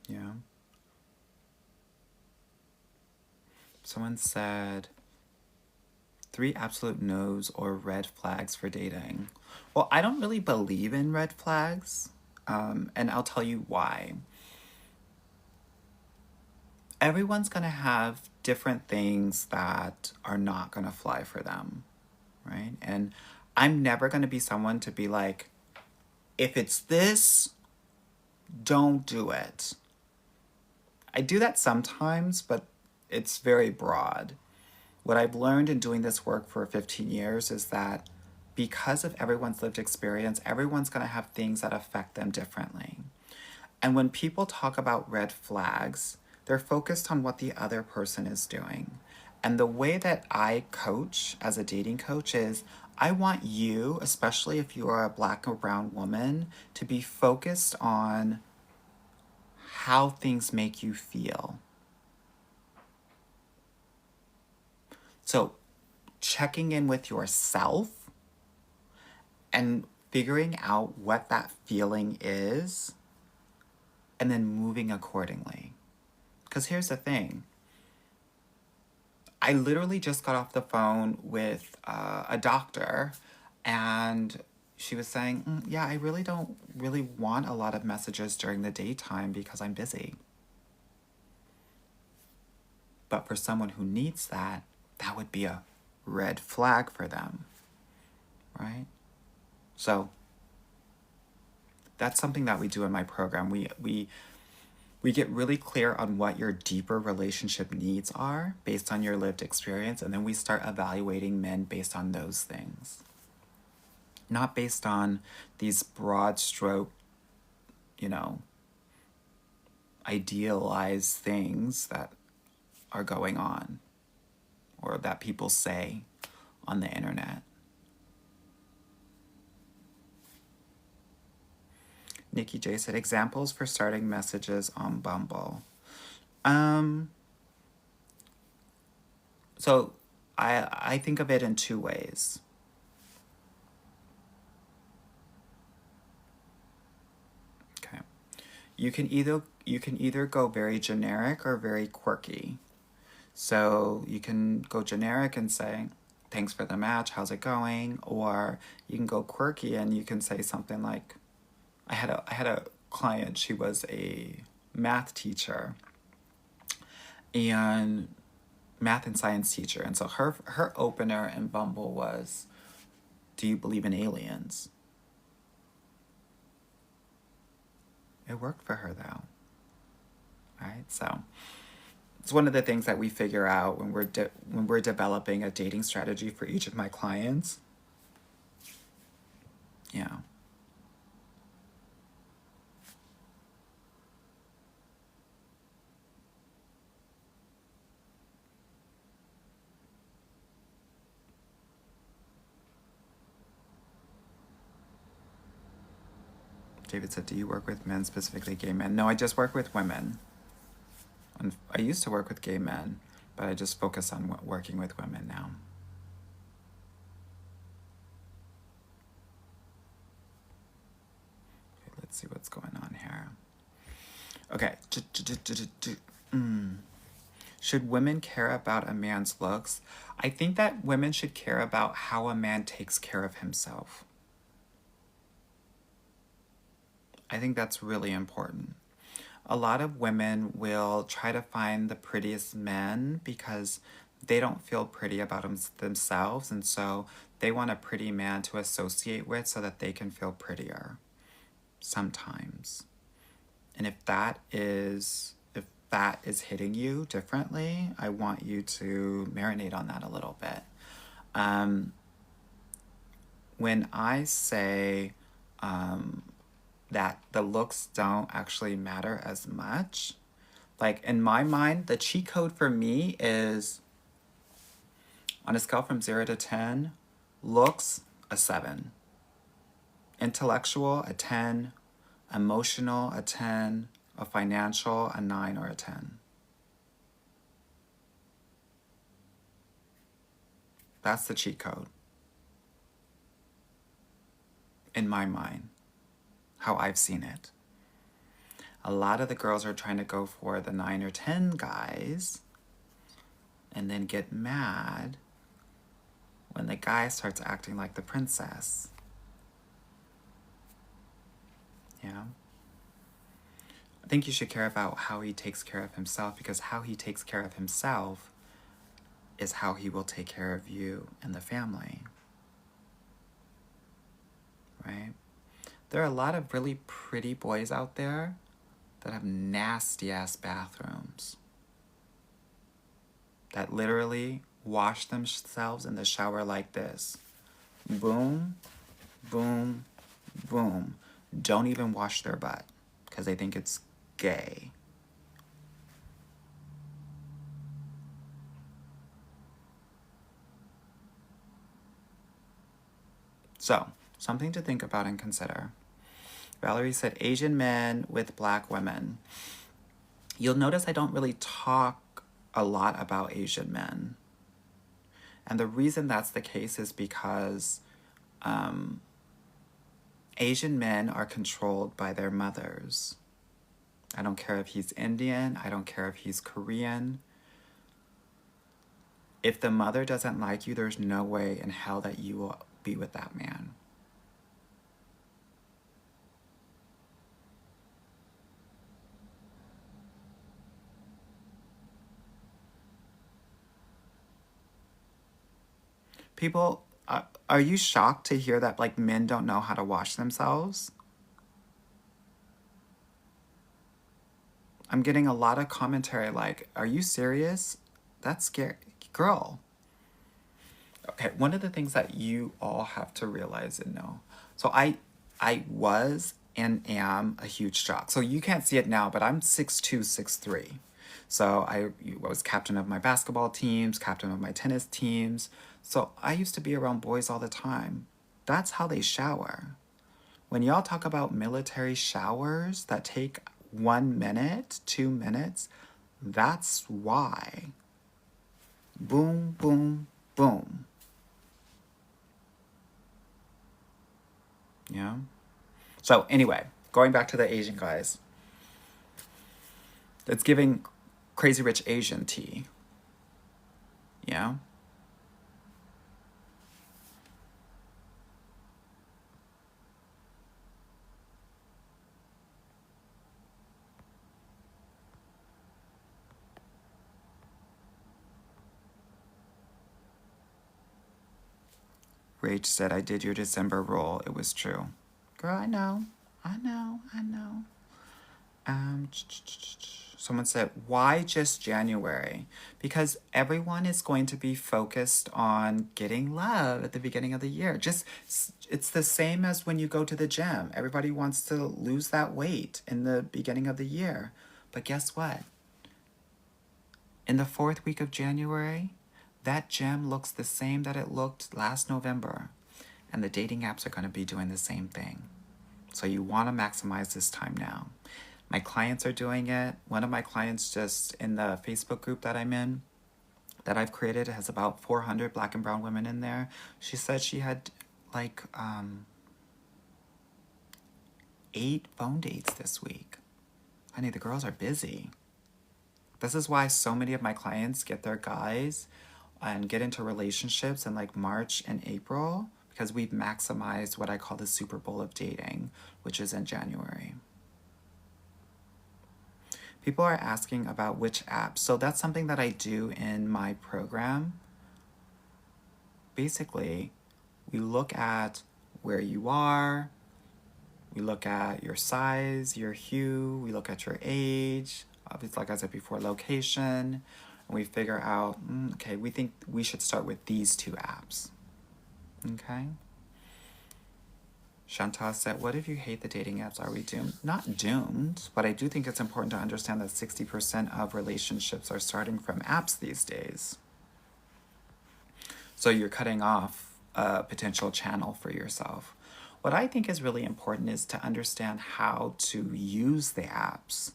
Yeah. Someone said, 3 absolute no's or red flags for dating. Well, I don't really believe in red flags, and I'll tell you why. Everyone's going to have different things that are not going to fly for them, right? And I'm never going to be someone to be like, if it's this, don't do it. I do that sometimes, but it's very broad. What I've learned in doing this work for 15 years is that because of everyone's lived experience, everyone's going to have things that affect them differently. And when people talk about red flags, they're focused on what the other person is doing. And the way that I coach as a dating coach is I want you, especially if you are a black or brown woman, to be focused on how things make you feel. So, checking in with yourself and figuring out what that feeling is, and then moving accordingly. Because here's the thing. I literally just got off the phone with a doctor, and she was saying, yeah, I really don't really want a lot of messages during the daytime because I'm busy. But for someone who needs that, that would be a red flag for them, right? So that's something that we do in my program. We get really clear on what your deeper relationship needs are based on your lived experience, and then we start evaluating men based on those things. Not based on these broad stroke, idealized things that are going on or that people say on the internet. Nikki J said, examples for starting messages on Bumble. So I think of it in two ways. Okay. You can either go very generic or very quirky. So you can go generic and say, thanks for the match, how's it going? Or you can go quirky and you can say something like, I had a client, she was a math teacher and math and science teacher. And so her opener in Bumble was, do you believe in aliens? It worked for her though, right? So it's one of the things that we figure out when we're developing a dating strategy for each of my clients. Yeah. David said, do you work with men, specifically gay men? No, I just work with women. I used to work with gay men, but I just focus on working with women now. Okay, let's see what's going on here. Okay. Should women care about a man's looks? I think that women should care about how a man takes care of himself. I think that's really important. A lot of women will try to find the prettiest men because they don't feel pretty about themselves, and so they want a pretty man to associate with so that they can feel prettier sometimes. And if that is hitting you differently, I want you to marinate on that a little bit. When I say that the looks don't actually matter as much, like in my mind, the cheat code for me is on a scale from 0 to 10, looks a 7, intellectual a 10, emotional a 10, a financial a 9 or a 10. That's the cheat code in my mind, how I've seen it. A lot of the girls are trying to go for the 9 or 10 guys and then get mad when the guy starts acting like the princess. Yeah. I think you should care about how he takes care of himself, because how he takes care of himself is how he will take care of you and the family. Right? There are a lot of really pretty boys out there that have nasty ass bathrooms, that literally wash themselves in the shower like this, Boom, boom, boom. Don't even wash their butt because they think it's gay. So, something to think about and consider. Valerie said Asian men with black women. You'll notice I don't really talk a lot about Asian men. And the reason that's the case is because Asian men are controlled by their mothers. I don't care if he's Indian, I don't care if he's Korean. If the mother doesn't like you, there's no way in hell that you will be with that man. People, are you shocked to hear that like men don't know how to wash themselves? I'm getting a lot of commentary like, are you serious? That's scary. Girl. Okay, one of the things that you all have to realize and know. So I was and am a huge shock. So you can't see it now, but I'm 6'2", 6'3". So I was captain of my basketball teams, captain of my tennis teams. So I used to be around boys all the time. That's how they shower. When y'all talk about military showers that take 1 minute, 2 minutes, that's why. Boom, boom, boom. Yeah. So anyway, going back to the Asian guys. It's giving Crazy Rich Asian tea. Yeah. Rach said, I did your December roll. It was true. Girl, I know. I know. I know. Someone said, why just January? Because everyone is going to be focused on getting love at the beginning of the year. Just, it's the same as when you go to the gym. Everybody wants to lose that weight in the beginning of the year. But guess what? In the 4th week of January, that gym looks the same that it looked last November. And the dating apps are going to be doing the same thing. So you want to maximize this time now. My clients are doing it. One of my clients just in the Facebook group that I'm in, that I've created, has about 400 black and brown women in there. She said she had like 8 phone dates this week. Honey, the girls are busy. This is why so many of my clients get their guys and get into relationships in like March and April, because we've maximized what I call the Super Bowl of dating, which is in January. People are asking about which apps. So that's something that I do in my program. Basically, we look at where you are, we look at your size, your hue, we look at your age, obviously, like I said before, location, and we figure out, okay, we think we should start with these 2 apps. Okay? Chantal said, what if you hate the dating apps? Are we doomed? Not doomed, but I do think it's important to understand that 60% of relationships are starting from apps these days. So you're cutting off a potential channel for yourself. What I think is really important is to understand how to use the apps.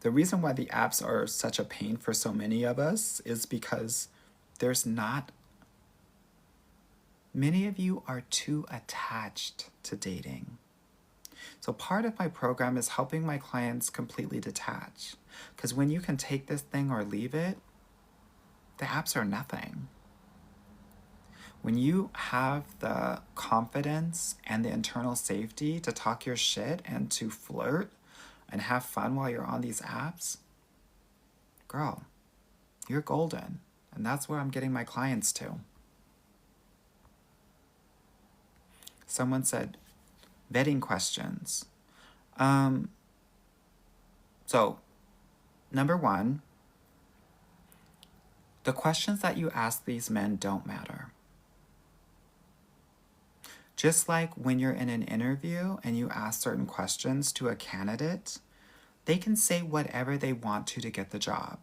The reason why the apps are such a pain for so many of us is because there's not... Many of you are too attached to dating. So part of my program is helping my clients completely detach. Because when you can take this thing or leave it, the apps are nothing. When you have the confidence and the internal safety to talk your shit and to flirt and have fun while you're on these apps, girl, you're golden. And that's where I'm getting my clients to. Someone said, vetting questions. So, number 1, the questions that you ask these men don't matter. Just like when you're in an interview and you ask certain questions to a candidate, they can say whatever they want to get the job.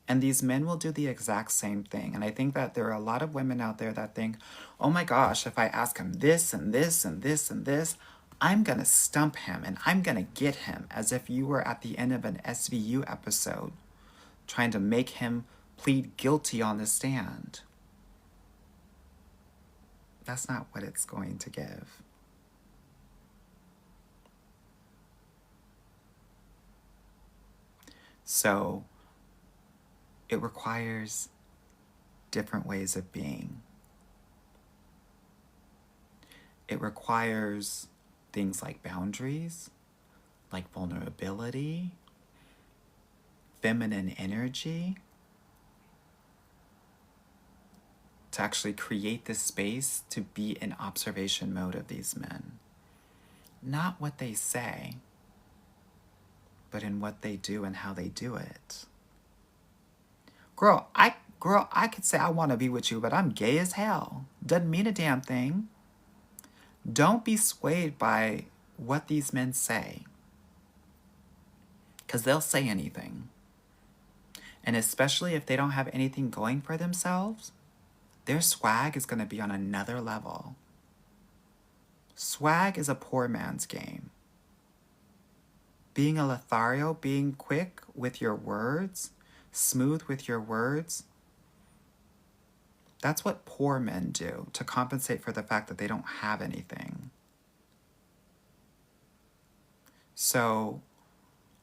And these men will do the exact same thing. And I think that there are a lot of women out there that think, oh my gosh, if I ask him this and this and this and this, I'm going to stump him and I'm going to get him, as if you were at the end of an SVU episode trying to make him plead guilty on the stand. That's not what it's going to give. So it requires different ways of being. It requires things like boundaries, like vulnerability, feminine energy, to actually create this space to be in observation mode of these men. Not what they say, but in what they do and how they do it. Girl, I could say I want to be with you, but I'm gay as hell. Doesn't mean a damn thing. Don't be swayed by what these men say, because they'll say anything. And especially if they don't have anything going for themselves, their swag is going to be on another level. Swag is a poor man's game. Being a Lothario, being quick with your words, smooth with your words, that's what poor men do to compensate for the fact that they don't have anything. So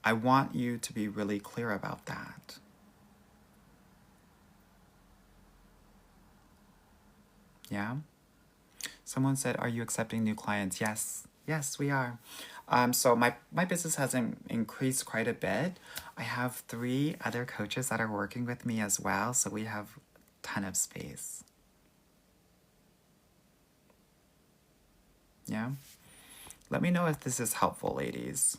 I want you to be really clear about that. Yeah? Someone said, are you accepting new clients? Yes. Yes, we are. So my business has increased quite a bit. I have 3 other coaches that are working with me as well, so we have a ton of space. Yeah? Let me know if this is helpful, ladies.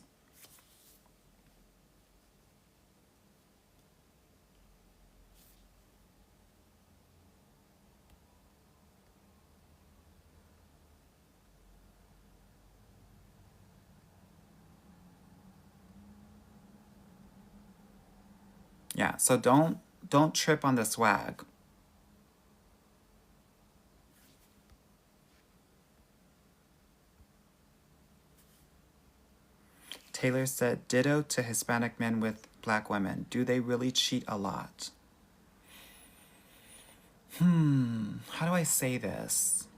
Yeah, so don't trip on the swag. Taylor said, ditto to Hispanic men with black women. Do they really cheat a lot? How do I say this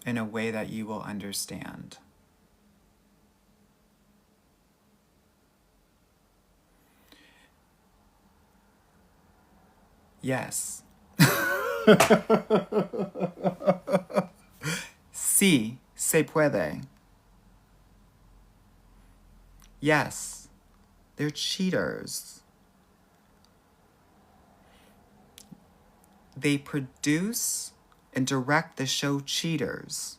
in a way that you will understand? Yes. Sí, se puede. Yes, they're cheaters. They produce and direct the show Cheaters.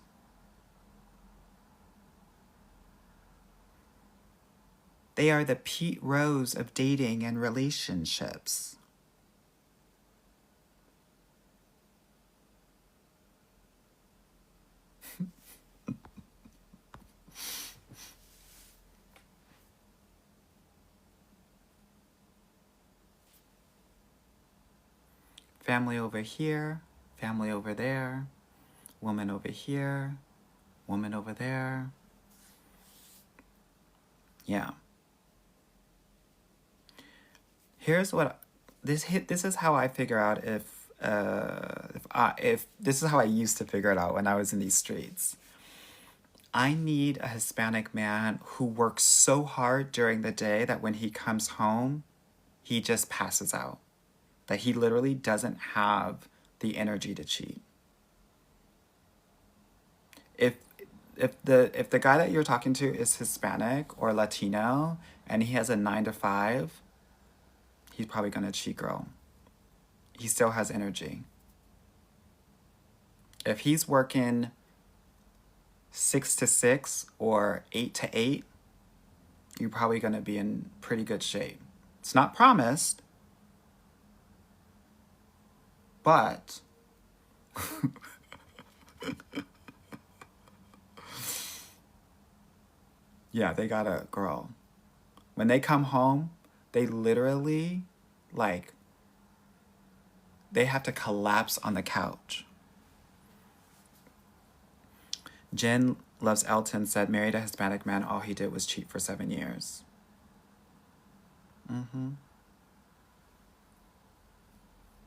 They are the Pete Rose of dating and relationships. Family over here, family over there, woman over here, woman over there. Yeah. Here's what this is how I figure out if this is how I used to figure it out when I was in these streets. I need a Hispanic man who works so hard during the day that when he comes home, he just passes out. That he literally doesn't have the energy to cheat. If the guy that you're talking to is Hispanic or Latino and he has a 9 to 5, he's probably gonna cheat, girl. He still has energy. If he's working 6 to 6 or 8 to 8, you're probably gonna be in pretty good shape. It's not promised, but Yeah, they got a girl. When they come home, they literally, like, they have to collapse on the couch. Jen Loves Elton said, married a Hispanic man, all he did was cheat for 7 years. Mm-hmm.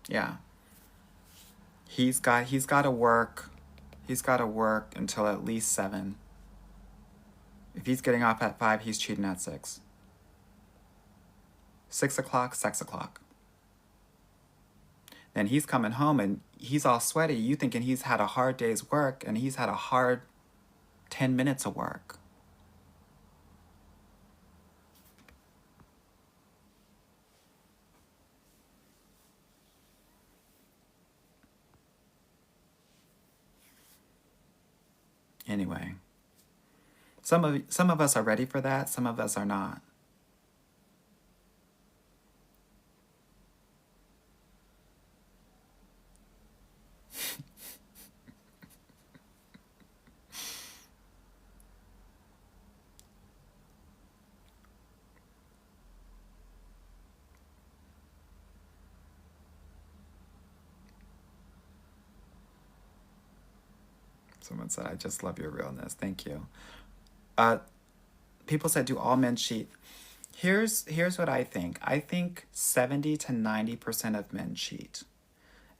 Yeah. He's got to work. He's got to work until at least 7. If he's getting off at 5, he's cheating at 6. 6 o'clock, sex o'clock. Then he's coming home and he's all sweaty. You thinking he's had a hard day's work and he's had a hard 10 minutes of work. Anyway, some of us are ready for that. Some of us are not. Someone said, "I just love your realness." Thank you. Uh, People said, "Do all men cheat?" Here's what I think. I think 70 to 90% of men cheat,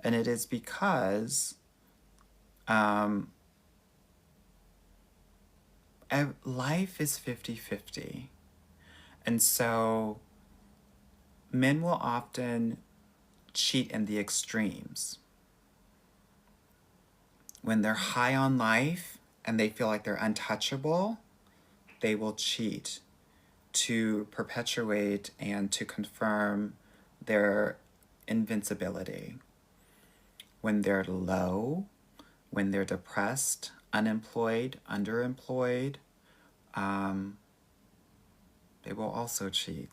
and it is because um, life is 50-50. And so men will often cheat in the extremes. When they're high on life and they feel like they're untouchable, they will cheat to perpetuate and to confirm their invincibility. When they're low, when they're depressed, unemployed, underemployed, they will also cheat.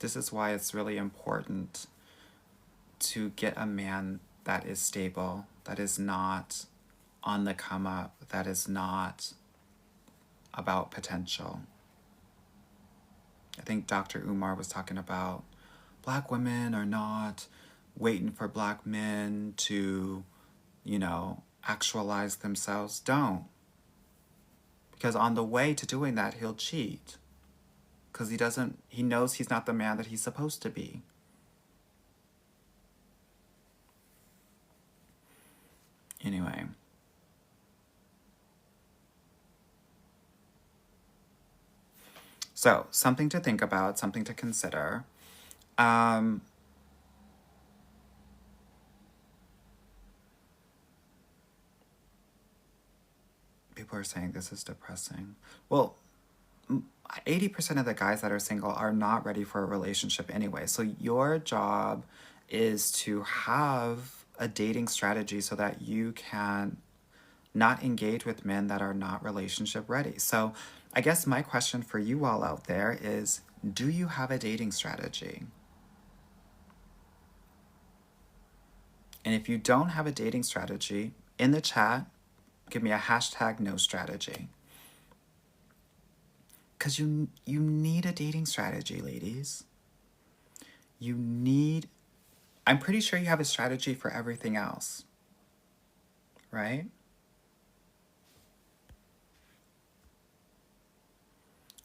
This is why it's really important to get a man that is stable, that is not on the come up, that is not about potential. I think Dr. Umar was talking about black women are not waiting for black men to, actualize themselves. Don't. Because on the way to doing that, he'll cheat. Because he knows he's not the man that he's supposed to be. Anyway. So, something to think about, something to consider. People are saying this is depressing. Well, 80% of the guys that are single are not ready for a relationship anyway. So your job is to have a dating strategy so that you can not engage with men that are not relationship ready. So I guess my question for you all out there is, do you have a dating strategy? And if you don't have a dating strategy, in the chat, give me a hashtag no strategy. Because you need a dating strategy, ladies. I'm pretty sure you have a strategy for everything else, right?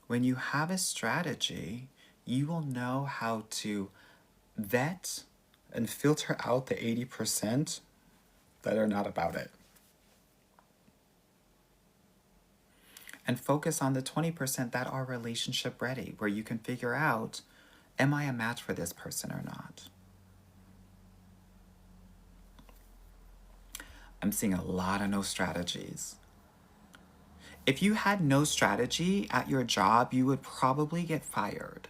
When you have a strategy, you will know how to vet and filter out the 80% that are not about it. And focus on the 20% that are relationship ready, where you can figure out, am I a match for this person or not? I'm seeing a lot of no strategies. If you had no strategy at your job, you would probably get fired.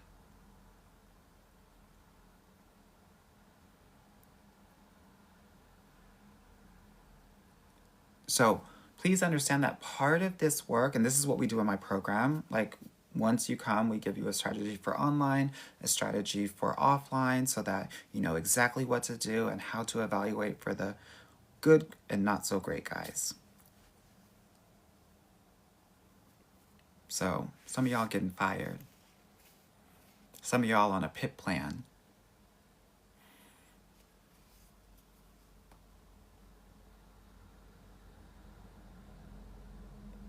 So please understand that part of this work, and this is what we do in my program, like once you come, we give you a strategy for online, a strategy for offline, so that you know exactly what to do and how to evaluate for the good and not so great guys. So some of y'all getting fired. Some of y'all on a PIP plan.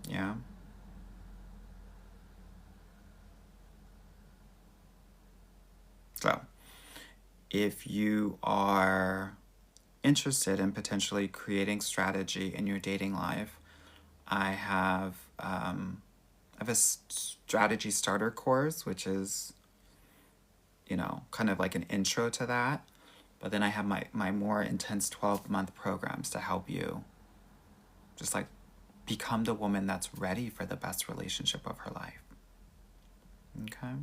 Yeah. So if you are interested in potentially creating strategy in your dating life, I have a strategy starter course, which is, you know, kind of like an intro to that. But then I have my more intense 12-month programs to help you just like become the woman that's ready for the best relationship of her life. Okay?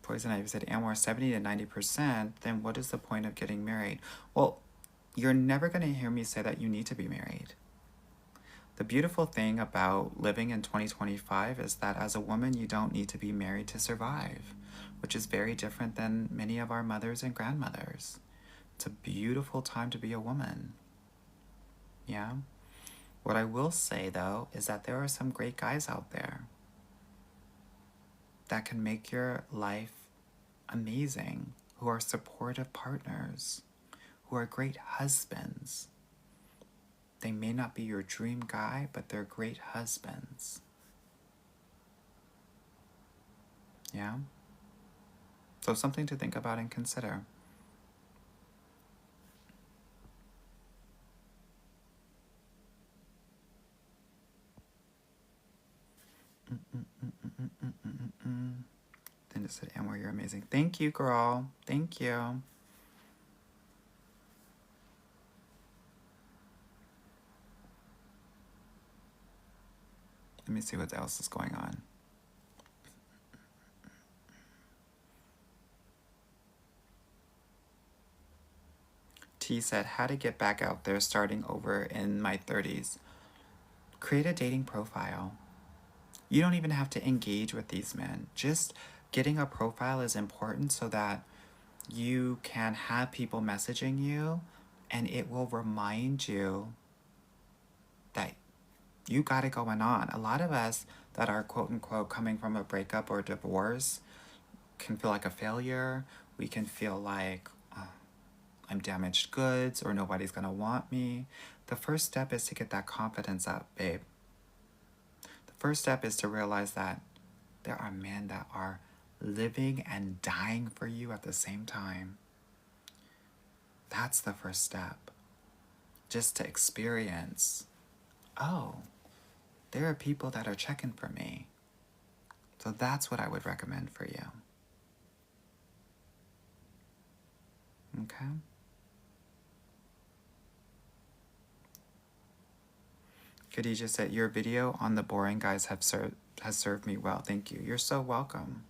Poison Ivy said, Amor, 70 to 90%, then what is the point of getting married? Well, you're never going to hear me say that you need to be married. The beautiful thing about living in 2025 is that as a woman, you don't need to be married to survive, which is very different than many of our mothers and grandmothers. It's a beautiful time to be a woman. Yeah? What I will say, though, is that there are some great guys out there that can make your life amazing, who are supportive partners, who are great husbands. They may not be your dream guy, but they're great husbands. Yeah? So something to think about and consider. Then it said, Amor, you're amazing. Thank you, girl. Thank you. Let me see what else is going on. T said, how to get back out there starting over in my 30s. Create a dating profile. You don't even have to engage with these men. Just getting a profile is important so that you can have people messaging you and it will remind you that you got it going on. A lot of us that are quote unquote coming from a breakup or divorce can feel like a failure. We can feel like I'm damaged goods or nobody's gonna want me. The first step is to get that confidence up, babe. The first step is to realize that there are men that are living and dying for you at the same time. That's the first step. Just to experience, oh, there are people that are checking for me. So that's what I would recommend for you. Okay? Khadija said, your video on the boring guys has served me well. Thank you. You're so welcome.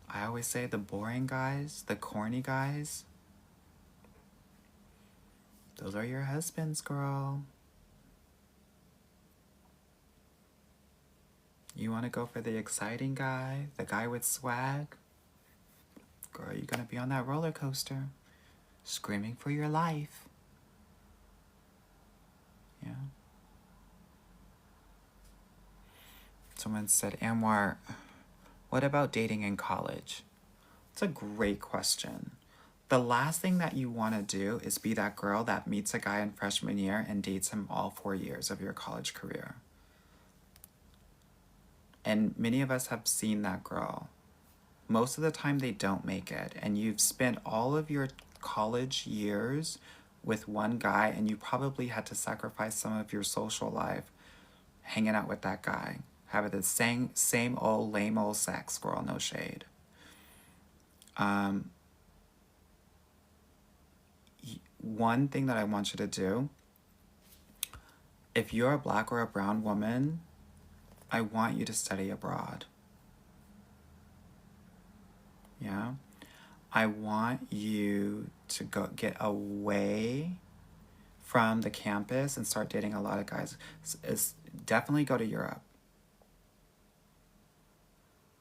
I always say the boring guys, the corny guys, those are your husbands, girl. You want to go for the exciting guy, the guy with swag? Girl, you're going to be on that roller coaster, screaming for your life. Yeah. Someone said, Anwar, what about dating in college? It's a great question. The last thing that you want to do is be that girl that meets a guy in freshman year and dates him all 4 years of your college career. And many of us have seen that girl. Most of the time they don't make it. And you've spent all of your college years with one guy and you probably had to sacrifice some of your social life hanging out with that guy. Having the same old lame old sex, girl, no shade. One thing that I want you to do, if you're a black or a brown woman, I want you to study abroad. Yeah? I want you to go get away from the campus and start dating a lot of guys is definitely go to Europe.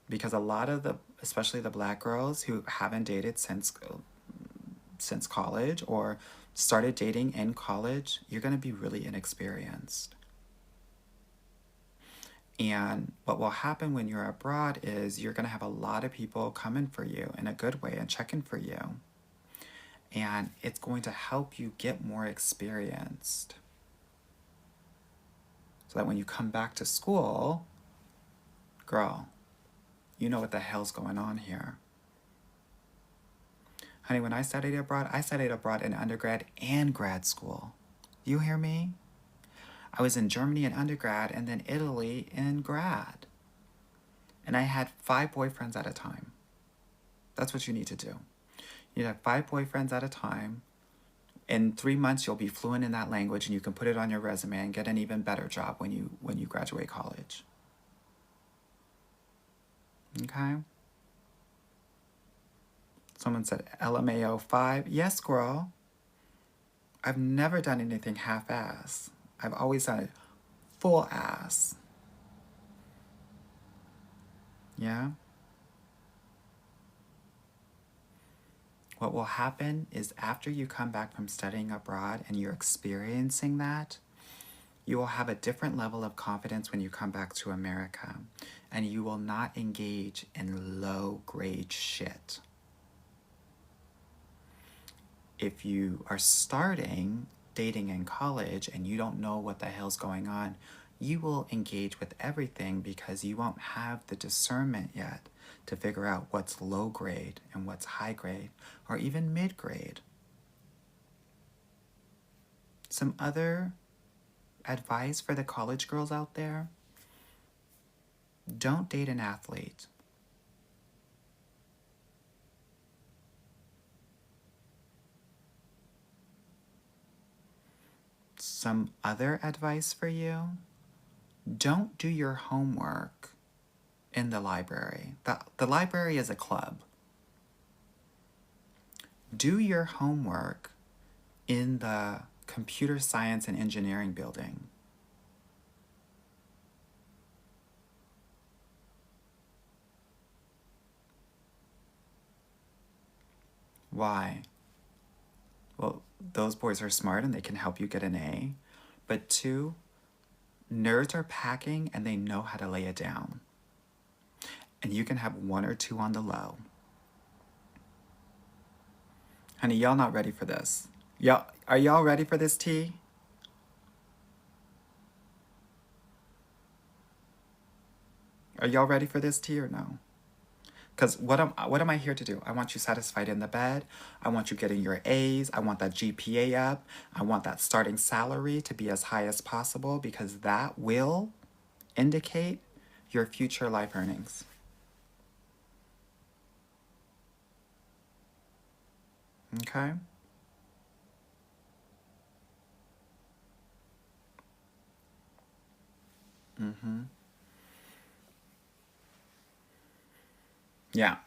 Because a lot of the, especially the black girls who haven't dated since college or started dating in college, you're going to be really inexperienced. And what will happen when you're abroad is you're going to have a lot of people coming for you in a good way and checking for you. And it's going to help you get more experienced. So that when you come back to school, girl, you know what the hell's going on here. Honey, when I studied abroad in undergrad and grad school. You hear me? I was in Germany in undergrad and then Italy in grad. And I had 5 boyfriends at a time. That's what you need to do. You have 5 boyfriends at a time. In 3 months, you'll be fluent in that language and you can put it on your resume and get an even better job when you graduate college. Okay? Someone said LMAO 5. Yes, girl. I've never done anything half-ass. I've always done it full ass. Yeah? What will happen is after you come back from studying abroad and you're experiencing that, you will have a different level of confidence when you come back to America. And you will not engage in low-grade shit. If you are starting dating in college and you don't know what the hell's going on, you will engage with everything because you won't have the discernment yet to figure out what's low grade and what's high grade or even mid grade. Some other advice for the college girls out there: don't date an athlete. Some other advice for you: don't do your homework in the library. The library is a club. Do your homework in the computer science and engineering building. Why? Well, those boys are smart and they can help you get an A. But 2, nerds are packing and they know how to lay it down. And you can have 1 or 2 on the low. Honey, y'all not ready for this. Are y'all ready for this tea? Are y'all ready for this tea or no? Because what am I here to do? I want you satisfied in the bed. I want you getting your A's. I want that GPA up. I want that starting salary to be as high as possible because that will indicate your future life earnings. Okay? Mm-hmm. Yeah.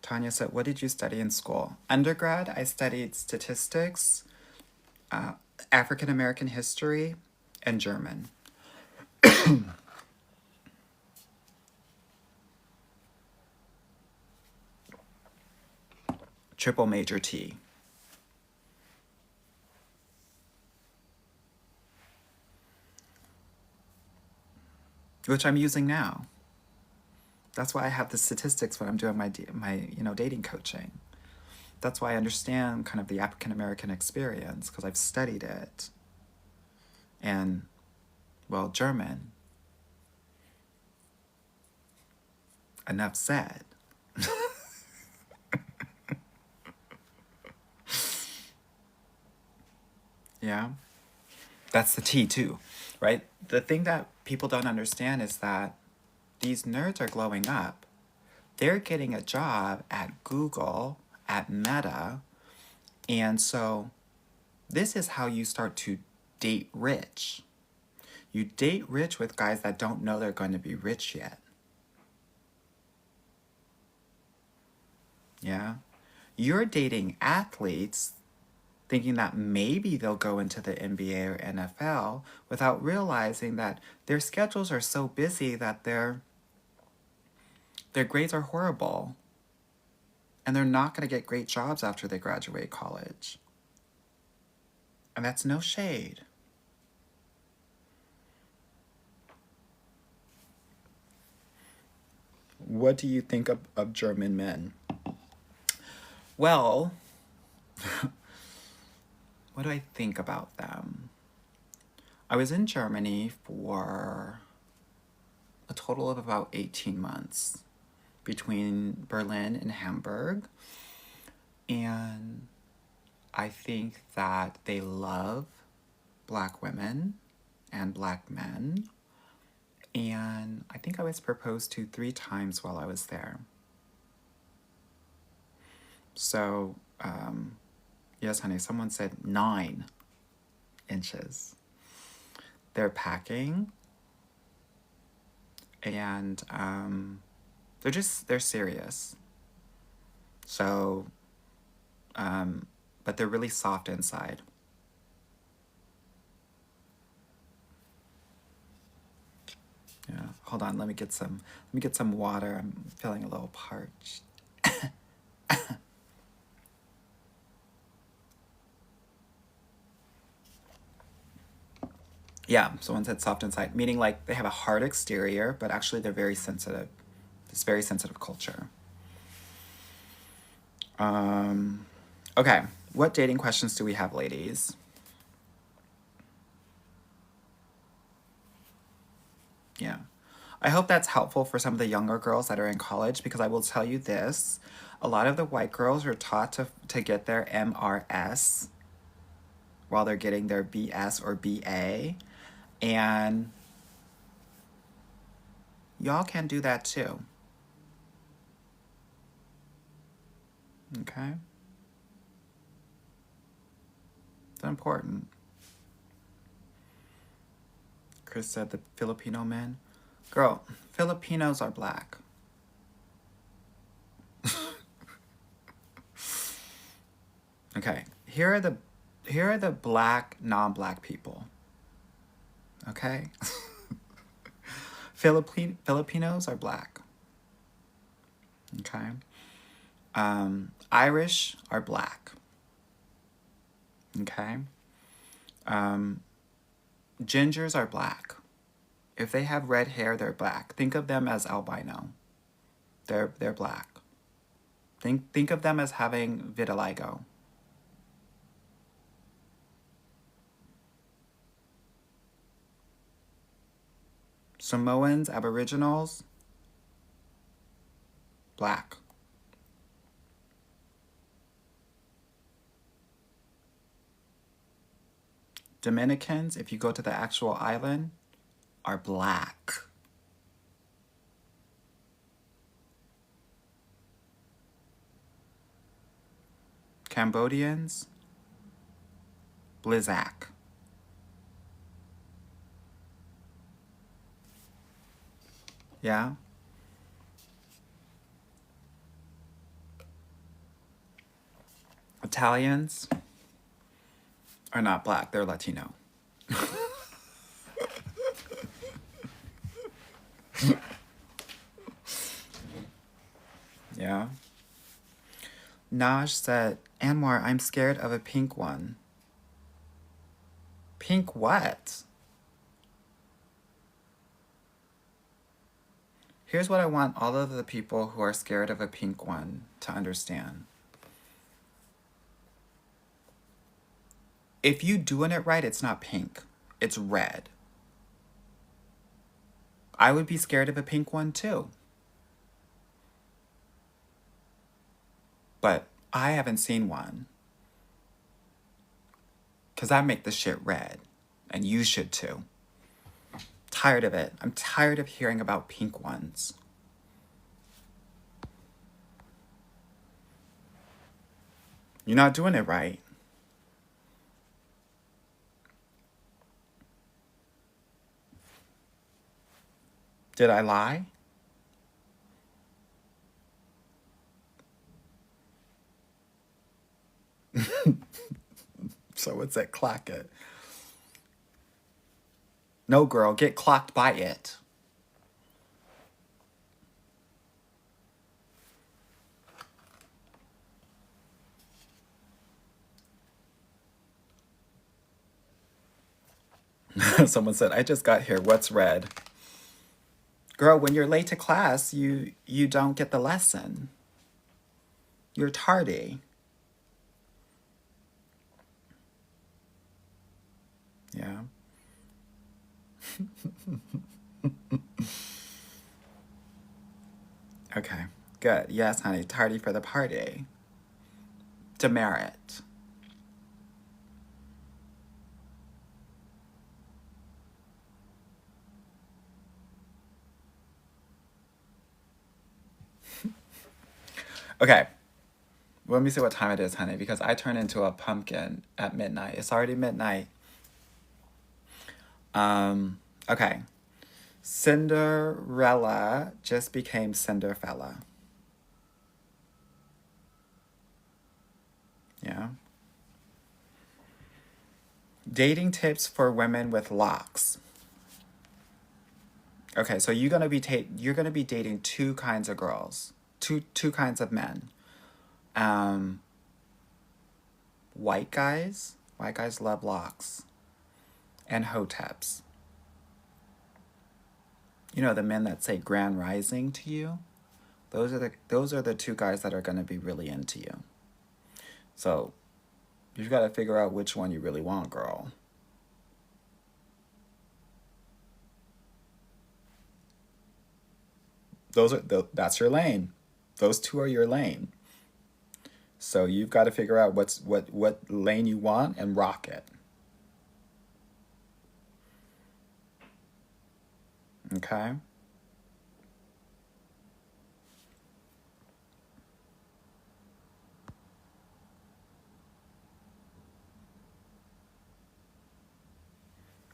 Tanya said, what did you study in school? Undergrad, I studied statistics, African American history, and German. Triple major T. Which I'm using now. That's why I have the statistics when I'm doing my dating coaching. That's why I understand kind of the African American experience because I've studied it. And, well, German. Enough said. Yeah? That's the T too, right? The thing that people don't understand is that these nerds are glowing up. They're getting a job at Google, at Meta, and so this is how you start to date rich. You date rich with guys that don't know they're going to be rich yet. Yeah? You're dating athletes thinking that maybe they'll go into the NBA or NFL without realizing that their schedules are so busy that their grades are horrible and they're not going to get great jobs after they graduate college. And that's no shade. What do you think of German men? Well, what do I think about them? I was in Germany for a total of about 18 months between Berlin and Hamburg. And I think that they love Black women and Black men. And I think I was proposed to 3 times while I was there. So, yes, honey, someone said 9 inches. They're packing. And they're serious. So, but they're really soft inside. Yeah, hold on, let me get some water. I'm feeling a little parched. Yeah, someone said soft inside, meaning like they have a hard exterior, but actually they're very sensitive. It's very sensitive culture. Okay, what dating questions do we have, ladies? Yeah. I hope that's helpful for some of the younger girls that are in college, because I will tell you this. A lot of the white girls are taught to get their MRS while they're getting their BS or BA. And y'all can do that too. Okay? It's important. Chris said the Filipino men. Girl, Filipinos are Black. Okay, here are the Black, non-Black people. Okay? Filipinos are Black. Okay? Irish are Black. Okay? Gingers are Black. If they have red hair, they're Black. Think of them as albino. They're Black. Think of them as having vitiligo. Samoans, Aboriginals, Black. Dominicans, if you go to the actual island, are Black. Cambodians, Blizak. Yeah? Italians are not Black, they're Latino. Yeah? Naj said, Anwar, I'm scared of a pink one. Pink what? Here's what I want all of the people who are scared of a pink one to understand. If you doing it right, it's not pink. It's red. I would be scared of a pink one too. But I haven't seen one. Because I make the shit red. And you should too. Tired of it. I'm tired of hearing about pink ones. You're not doing it right. Did I lie? Someone said clock it. No, girl, get clocked by it. Someone said, I just got here. What's red? Girl, when you're late to class, you don't get the lesson. You're tardy. Yeah. Okay. Good. Yes, honey. Tardy for the party. Demerit. Okay. Let me see what time it is, honey, because I turned into a pumpkin at midnight. It's already midnight. Okay. Cinderella just became Cinderfella. Yeah. Dating tips for women with locks. Okay, so you're gonna be dating two kinds of girls, two kinds of men. Um, white guys love locks, and hoteps. You know the men that say "Grand Rising" to you. Those are the two guys that are gonna be really into you. So you've got to figure out which one you really want, girl. That's your lane. Those two are your lane. So you've got to figure out what lane you want and rock it. Okay?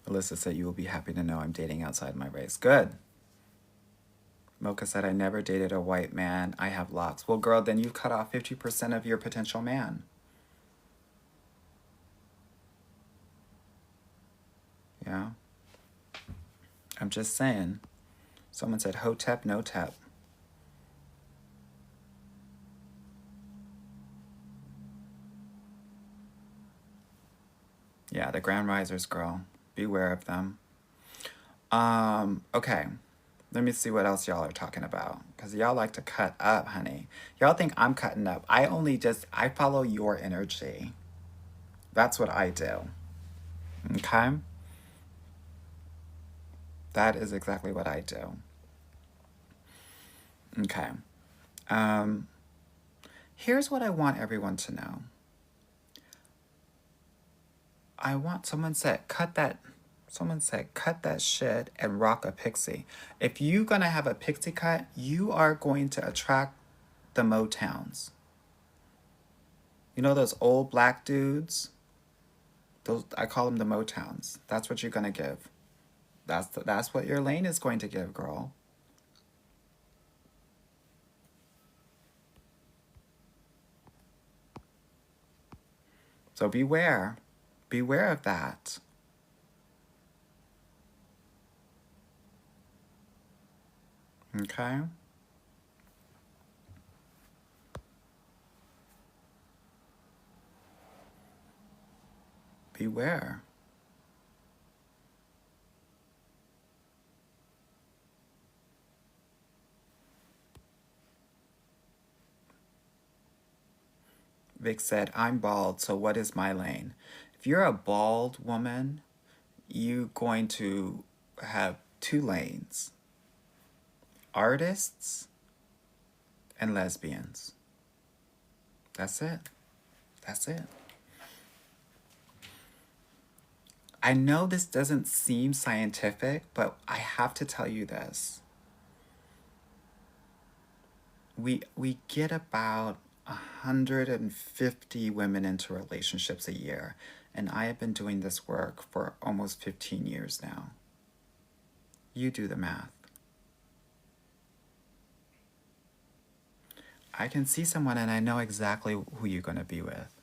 Alyssa said you will be happy to know I'm dating outside my race. Good. Mocha said I never dated a white man. I have locks. Well, girl, then you've cut off 50% of your potential man. Yeah? I'm just saying. Someone said hotep, no tep. Yeah, the Grand Risers, girl. Beware of them. Okay. Let me see what else y'all are talking about. Because y'all like to cut up, honey. Y'all think I'm cutting up. I follow your energy. That's what I do. Okay? That is exactly what I do. Okay. Um, Here's what I want everyone to know. Someone said, cut that shit and rock a pixie. If you're gonna have a pixie cut, you are going to attract the Motowns. You know those old black dudes? Those I call them the Motowns. That's what you're gonna give. That's what your lane is going to give, girl. So beware. Beware of that. Okay? Beware. Vic said, I'm bald, so what is my lane? If you're a bald woman, you're going to have two lanes: artists and lesbians. That's it. That's it. I know this doesn't seem scientific, but I have to tell you this. We get about 150 women into relationships a year, and I have been doing this work for almost 15 years now. You do the math. I can see someone and I know exactly who you're going to be with.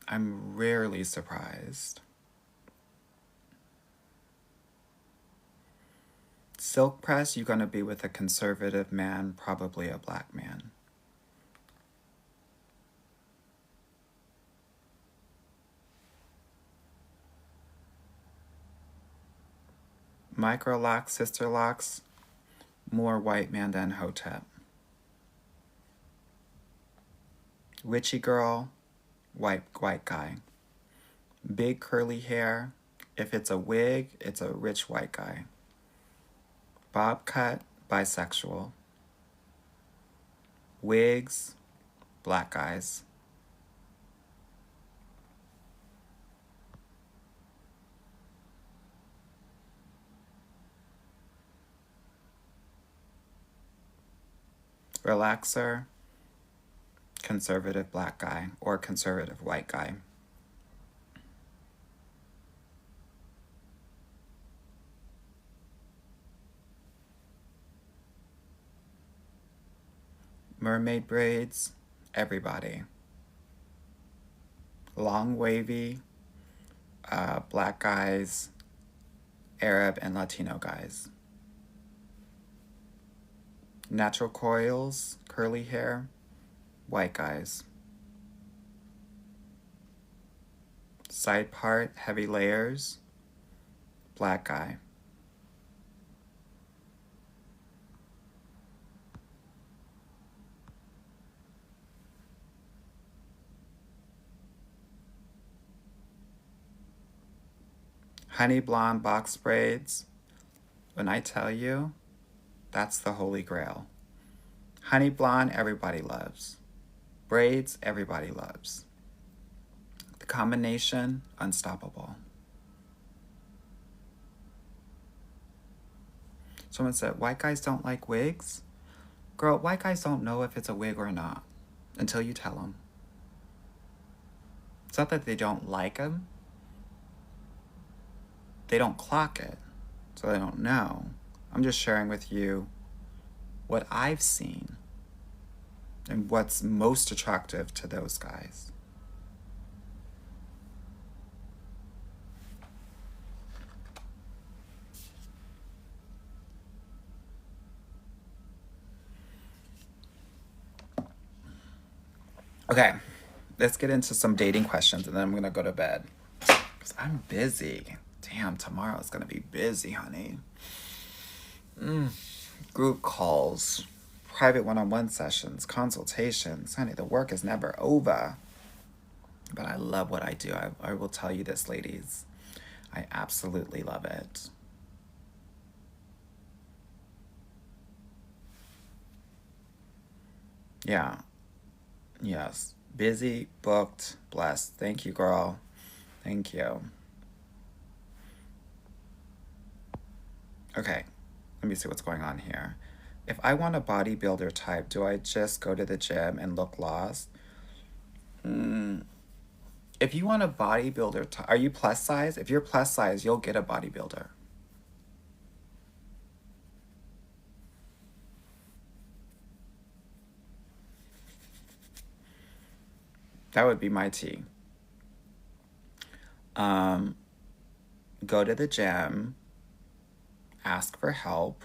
I'm rarely surprised. Silk press, you're going to be with a conservative man, probably a black man. Micro locks, sister locks, more white man than Hotep. Witchy girl, white guy. Big curly hair. If it's a wig, it's a rich white guy. Bob cut, bisexual. Wigs, black guys. Relaxer, conservative black guy or conservative white guy. Mermaid braids, everybody. Long wavy, black guys, Arab and Latino guys. Natural coils, curly hair, white guys. Side part, heavy layers, black guy. Honey blonde box braids. When I tell you, that's the holy grail. Honey blonde, everybody loves. Braids, everybody loves. The combination, unstoppable. Someone said, white guys don't like wigs? Girl, white guys don't know if it's a wig or not until you tell them. It's not that they don't like them. They don't clock it, so they don't know. I'm just sharing with you what I've seen and what's most attractive to those guys. Okay, let's get into some dating questions and then I'm gonna go to bed. Because I'm busy. Damn, tomorrow's gonna be busy, honey. Group calls, private one-on-one sessions, consultations. Honey, the work is never over. But I love what I do. I will tell you this, ladies. I absolutely love it. Yeah. Yes. Busy, booked, blessed. Thank you, girl. Thank you. Okay. Let me see what's going on here. If I want a bodybuilder type, do I just go to the gym and look lost? If you want a bodybuilder type, are you plus size? If you're plus size, you'll get a bodybuilder. That would be my tea. Go to the gym, ask for help,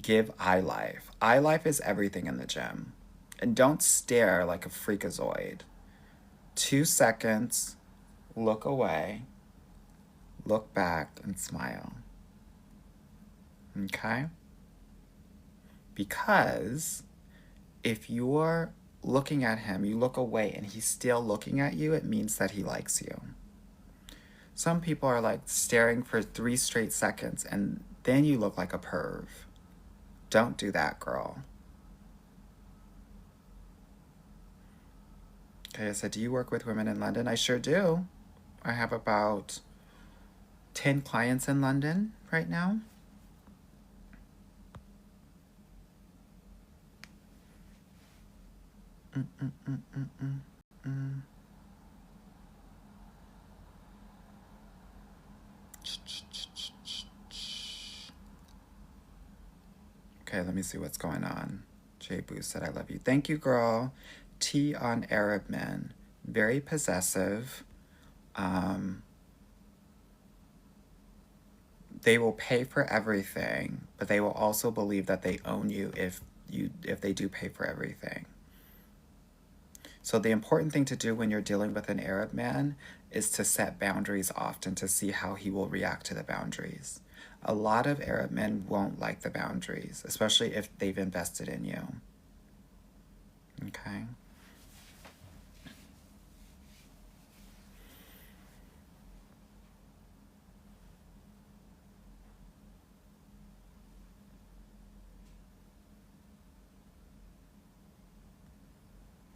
give eye life. Eye life is everything in the gym. And don't stare like a freakazoid. 2 seconds, look away, look back, and smile. Okay? Because if you're looking at him, you look away, and he's still looking at you, it means that he likes you. Some people are like staring for 3 straight seconds, and then you look like a perv. Don't do that, girl. Okay, I said, do you work with women in London? I sure do. I have about 10 clients in London right now. Okay, let me see what's going on. Jay Boo said, I love you. Thank you, girl. Tea on Arab men. very possessive. Um, they will pay for everything, but they will also believe that they own you if they do pay for everything. So the important thing to do when you're dealing with an Arab man is to set boundaries often to see how he will react to the boundaries. A lot of Arab men won't like the boundaries, especially if they've invested in you. Okay?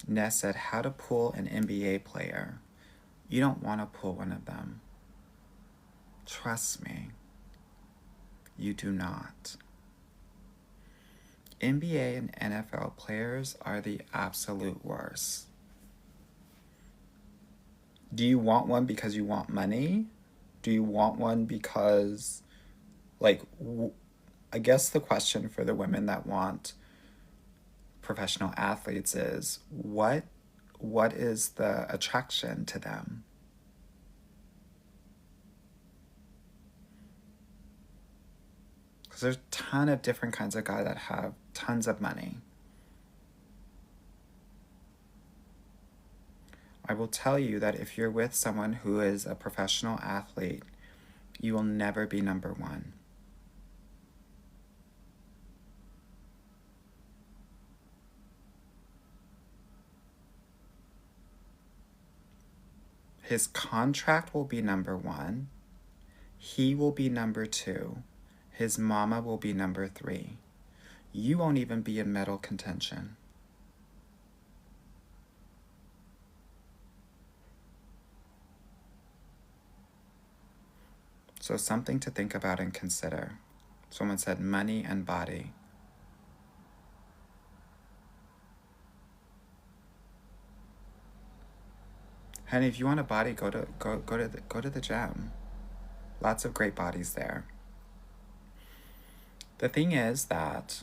Ness said, how to pull an NBA player. You don't want to pull one of them. Trust me. You do not. NBA and NFL players are the absolute worst. Do you want one because you want money? Do you want one because, like, I guess the question for the women that want professional athletes is what is the attraction to them? Because there's a ton of different kinds of guys that have tons of money. I will tell you that if you're with someone who is a professional athlete, you will never be number one. His contract will be number one. He will be number two. His mama will be number three. You won't even be in medal contention. So something to think about and consider. Someone said money and body. Honey, if you want a body, go to the gym. Lots of great bodies there. The thing is that,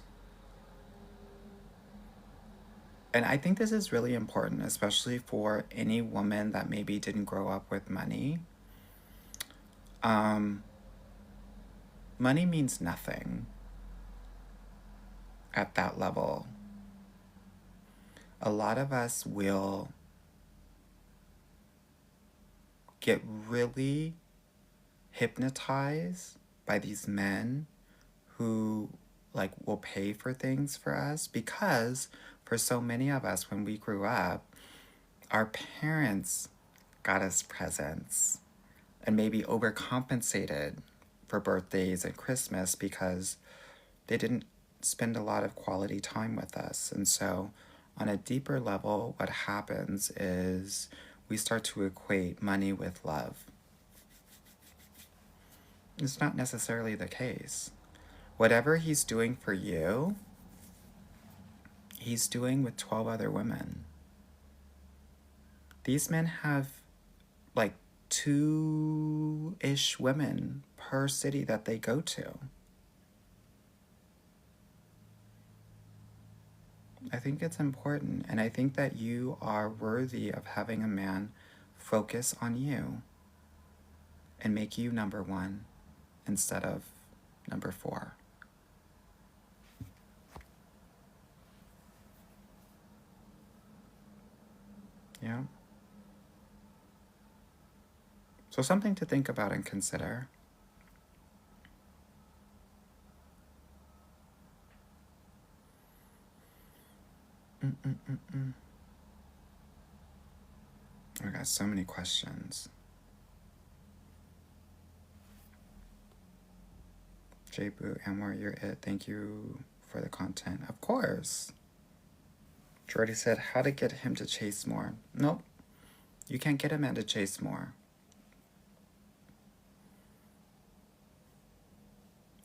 and I think this is really important, especially for any woman that maybe didn't grow up with money. Money means nothing at that level. A lot of us will get really hypnotized by these men who like will pay for things for us, because for so many of us when we grew up, our parents got us presents and maybe overcompensated for birthdays and Christmas because they didn't spend a lot of quality time with us. And so on a deeper level, what happens is we start to equate money with love. It's not necessarily the case. Whatever he's doing for you, he's doing with 12 other women. These men have like 2-ish women per city that they go to. I think it's important, and I think that you are worthy of having a man focus on you and make you number one instead of number 4. Yeah. So something to think about and consider. I got so many questions. J Boo, Amor, you're it. Thank you for the content. Of course. Jordy said, how to get him to chase more. Nope. You can't get a man to chase more.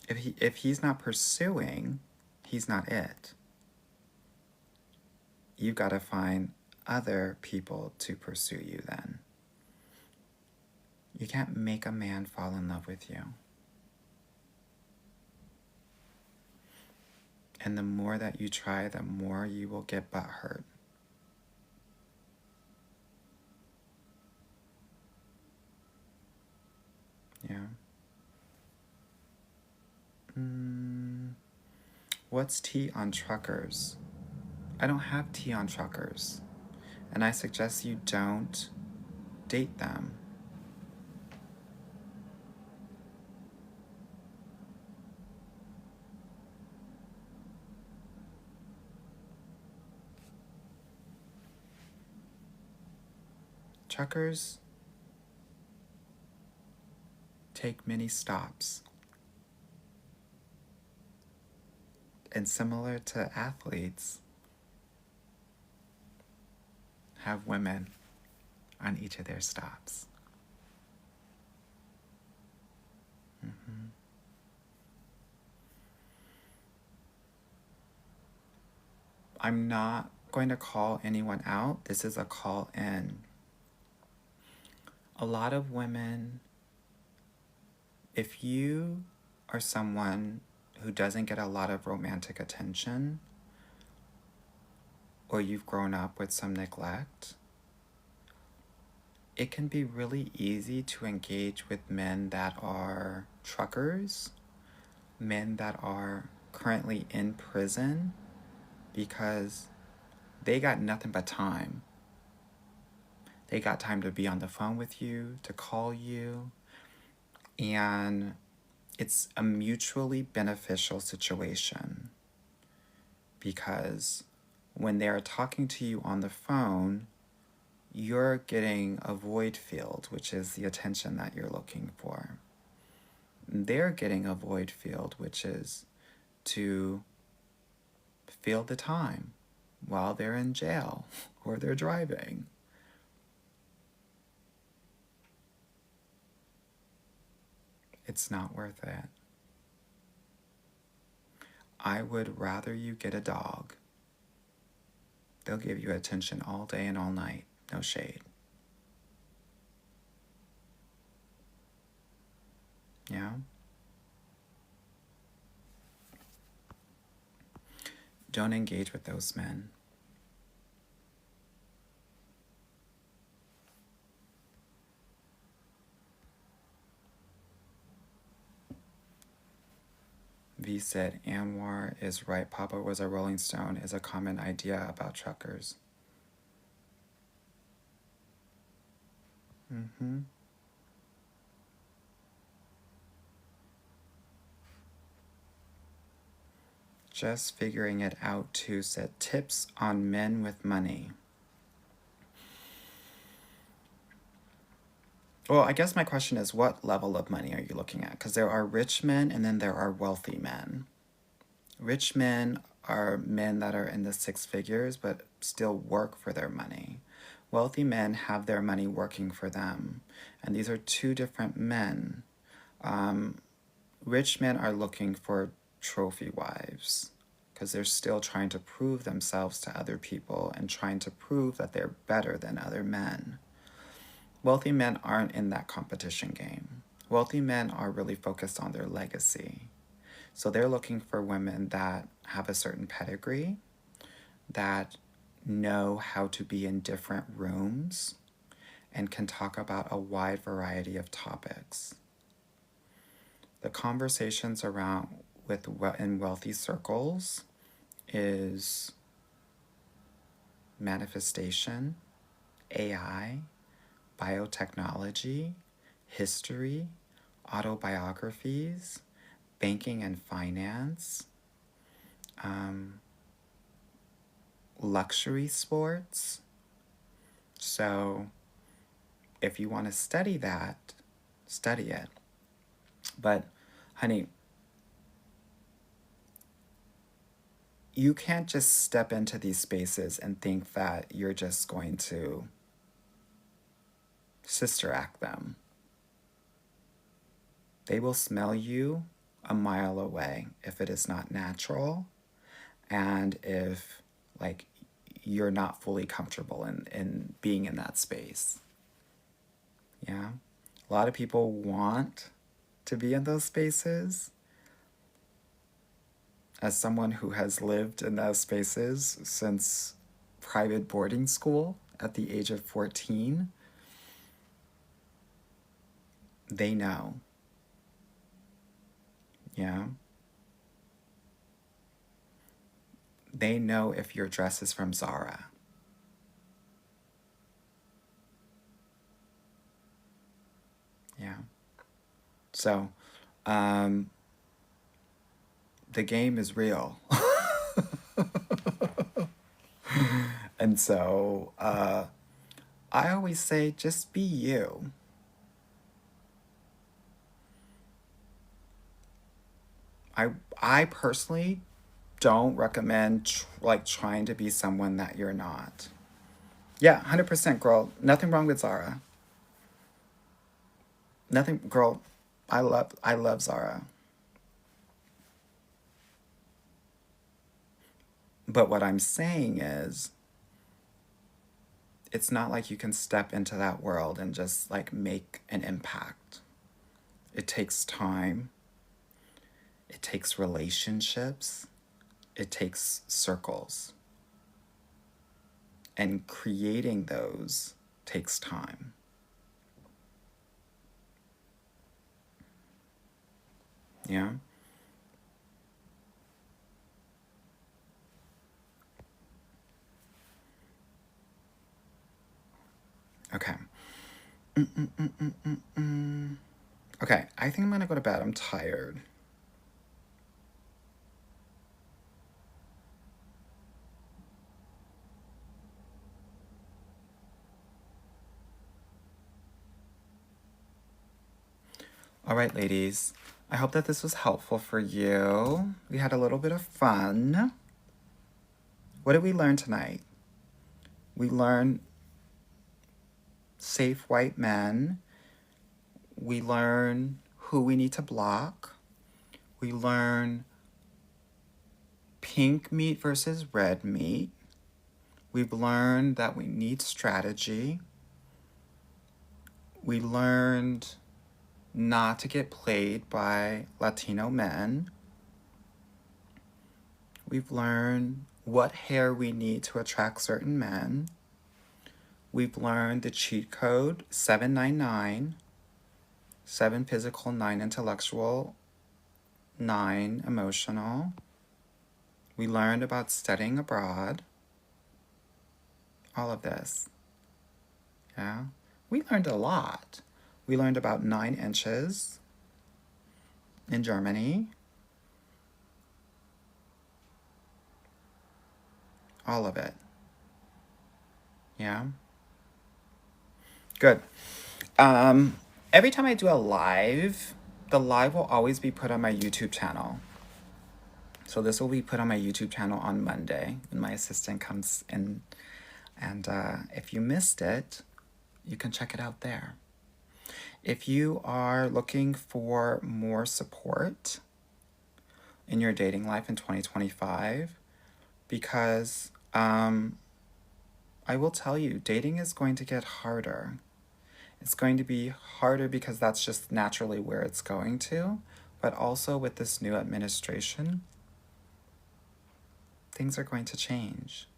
If he's not pursuing, he's not it. You've got to find other people to pursue you then. You can't make a man fall in love with you. And the more that you try, the more you will get butthurt. What's tea on truckers? I don't have tea on truckers. And I suggest you don't date them. Truckers take many stops. And similar to athletes, have women on each of their stops. Mm-hmm. I'm not going to call anyone out. This is a call in. A lot of women, if you are someone who doesn't get a lot of romantic attention, or you've grown up with some neglect, it can be really easy to engage with men that are truckers, men that are currently in prison, because they got nothing but time. They got time to be on the phone with you, to call you, and it's a mutually beneficial situation, because when they're talking to you on the phone, you're getting a void field, which is the attention that you're looking for. They're getting a void field, which is to fill the time while they're in jail or they're driving. It's not worth it. I would rather you get a dog. They'll give you attention all day and all night. No shade. Yeah? Don't engage with those men. V said, Anwar is right. Papa was a Rolling Stone is a common idea about truckers. Mm-hmm. Just figuring it out too said, tips on men with money. Well, I guess my question is, what level of money are you looking at? Because there are rich men and then there are wealthy men. Rich men are men that are in the six figures but still work for their money. Wealthy men have their money working for them. And these are two different men. Rich men are looking for trophy wives because they're still trying to prove themselves to other people and trying to prove that they're better than other men. Wealthy men aren't in that competition game. Wealthy men are really focused on their legacy. So they're looking for women that have a certain pedigree, that know how to be in different rooms, and can talk about a wide variety of topics. The conversations around in wealthy circles is manifestation, AI, biotechnology, history, autobiographies, banking and finance, luxury sports. So if you want to study that, study it. But honey, you can't just step into these spaces and think that you're just going to sister act them. They will smell you a mile away if it is not natural and if like you're not fully comfortable in being in that space. Yeah. A lot of people want to be in those spaces. As someone who has lived in those spaces since private boarding school at the age of 14, they know. Yeah. they know if your dress is from Zara. Yeah. So, the game is real. And so, I always say just be you. I I personally don't recommend like trying to be someone that you're not. Yeah, 100% girl. Nothing wrong with Zara. Nothing girl. I love Zara. But what I'm saying is it's not like you can step into that world and just like make an impact. It takes time. It takes relationships. It takes circles. And creating those takes time. Yeah? Okay. Okay, I think I'm gonna go to bed. I'm tired. All right, ladies. I hope that this was helpful for you. We had a little bit of fun. What did we learn tonight? We learned safe white men. We learn who we need to block. We learn pink meat versus red meat. We've learned that we need strategy. We learned not to get played by Latino men. We've learned what hair we need to attract certain men. We've learned the cheat code 799, 7 physical, 9 intellectual, 9 emotional. We learned about studying abroad. All of this. Yeah. We learned a lot. We learned about 9 inches in Germany. All of it. Yeah. Good. Every time I do a live, the live will always be put on my YouTube channel. So this will be put on my YouTube channel on Monday when my assistant comes in. And if you missed it, you can check it out there. If you are looking for more support in your dating life in 2025, because I will tell you, dating is going to get harder. It's going to be harder because that's just naturally where it's going to, but also with this new administration, things are going to change.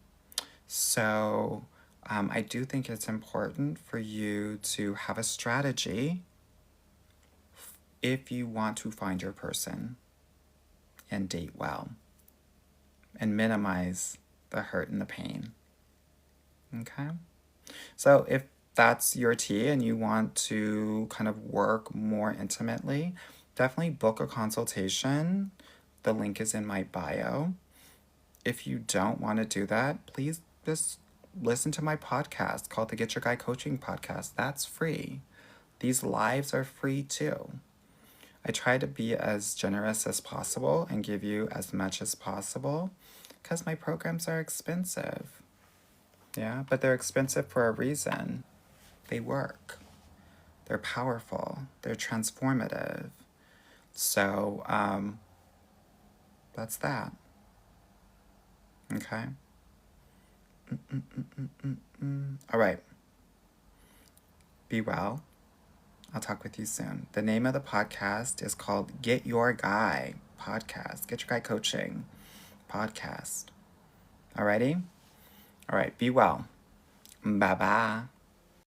So I do think it's important for you to have a strategy if you want to find your person and date well and minimize the hurt and the pain. Okay? So if that's your tea and you want to kind of work more intimately, definitely book a consultation. The link is in my bio. If you don't want to do that, please just listen to my podcast called the Get Your Guy Coaching Podcast. That's free. These lives are free too. I try to be as generous as possible and give you as much as possible because my programs are expensive. Yeah, but they're expensive for a reason. They work. They're powerful. They're transformative. So, that's that. Okay? All right. Be well. I'll talk with you soon. The name of the podcast is called Get Your Guy Podcast. Get Your Guy Coaching Podcast. Alrighty? All right. Be well. Bye-bye.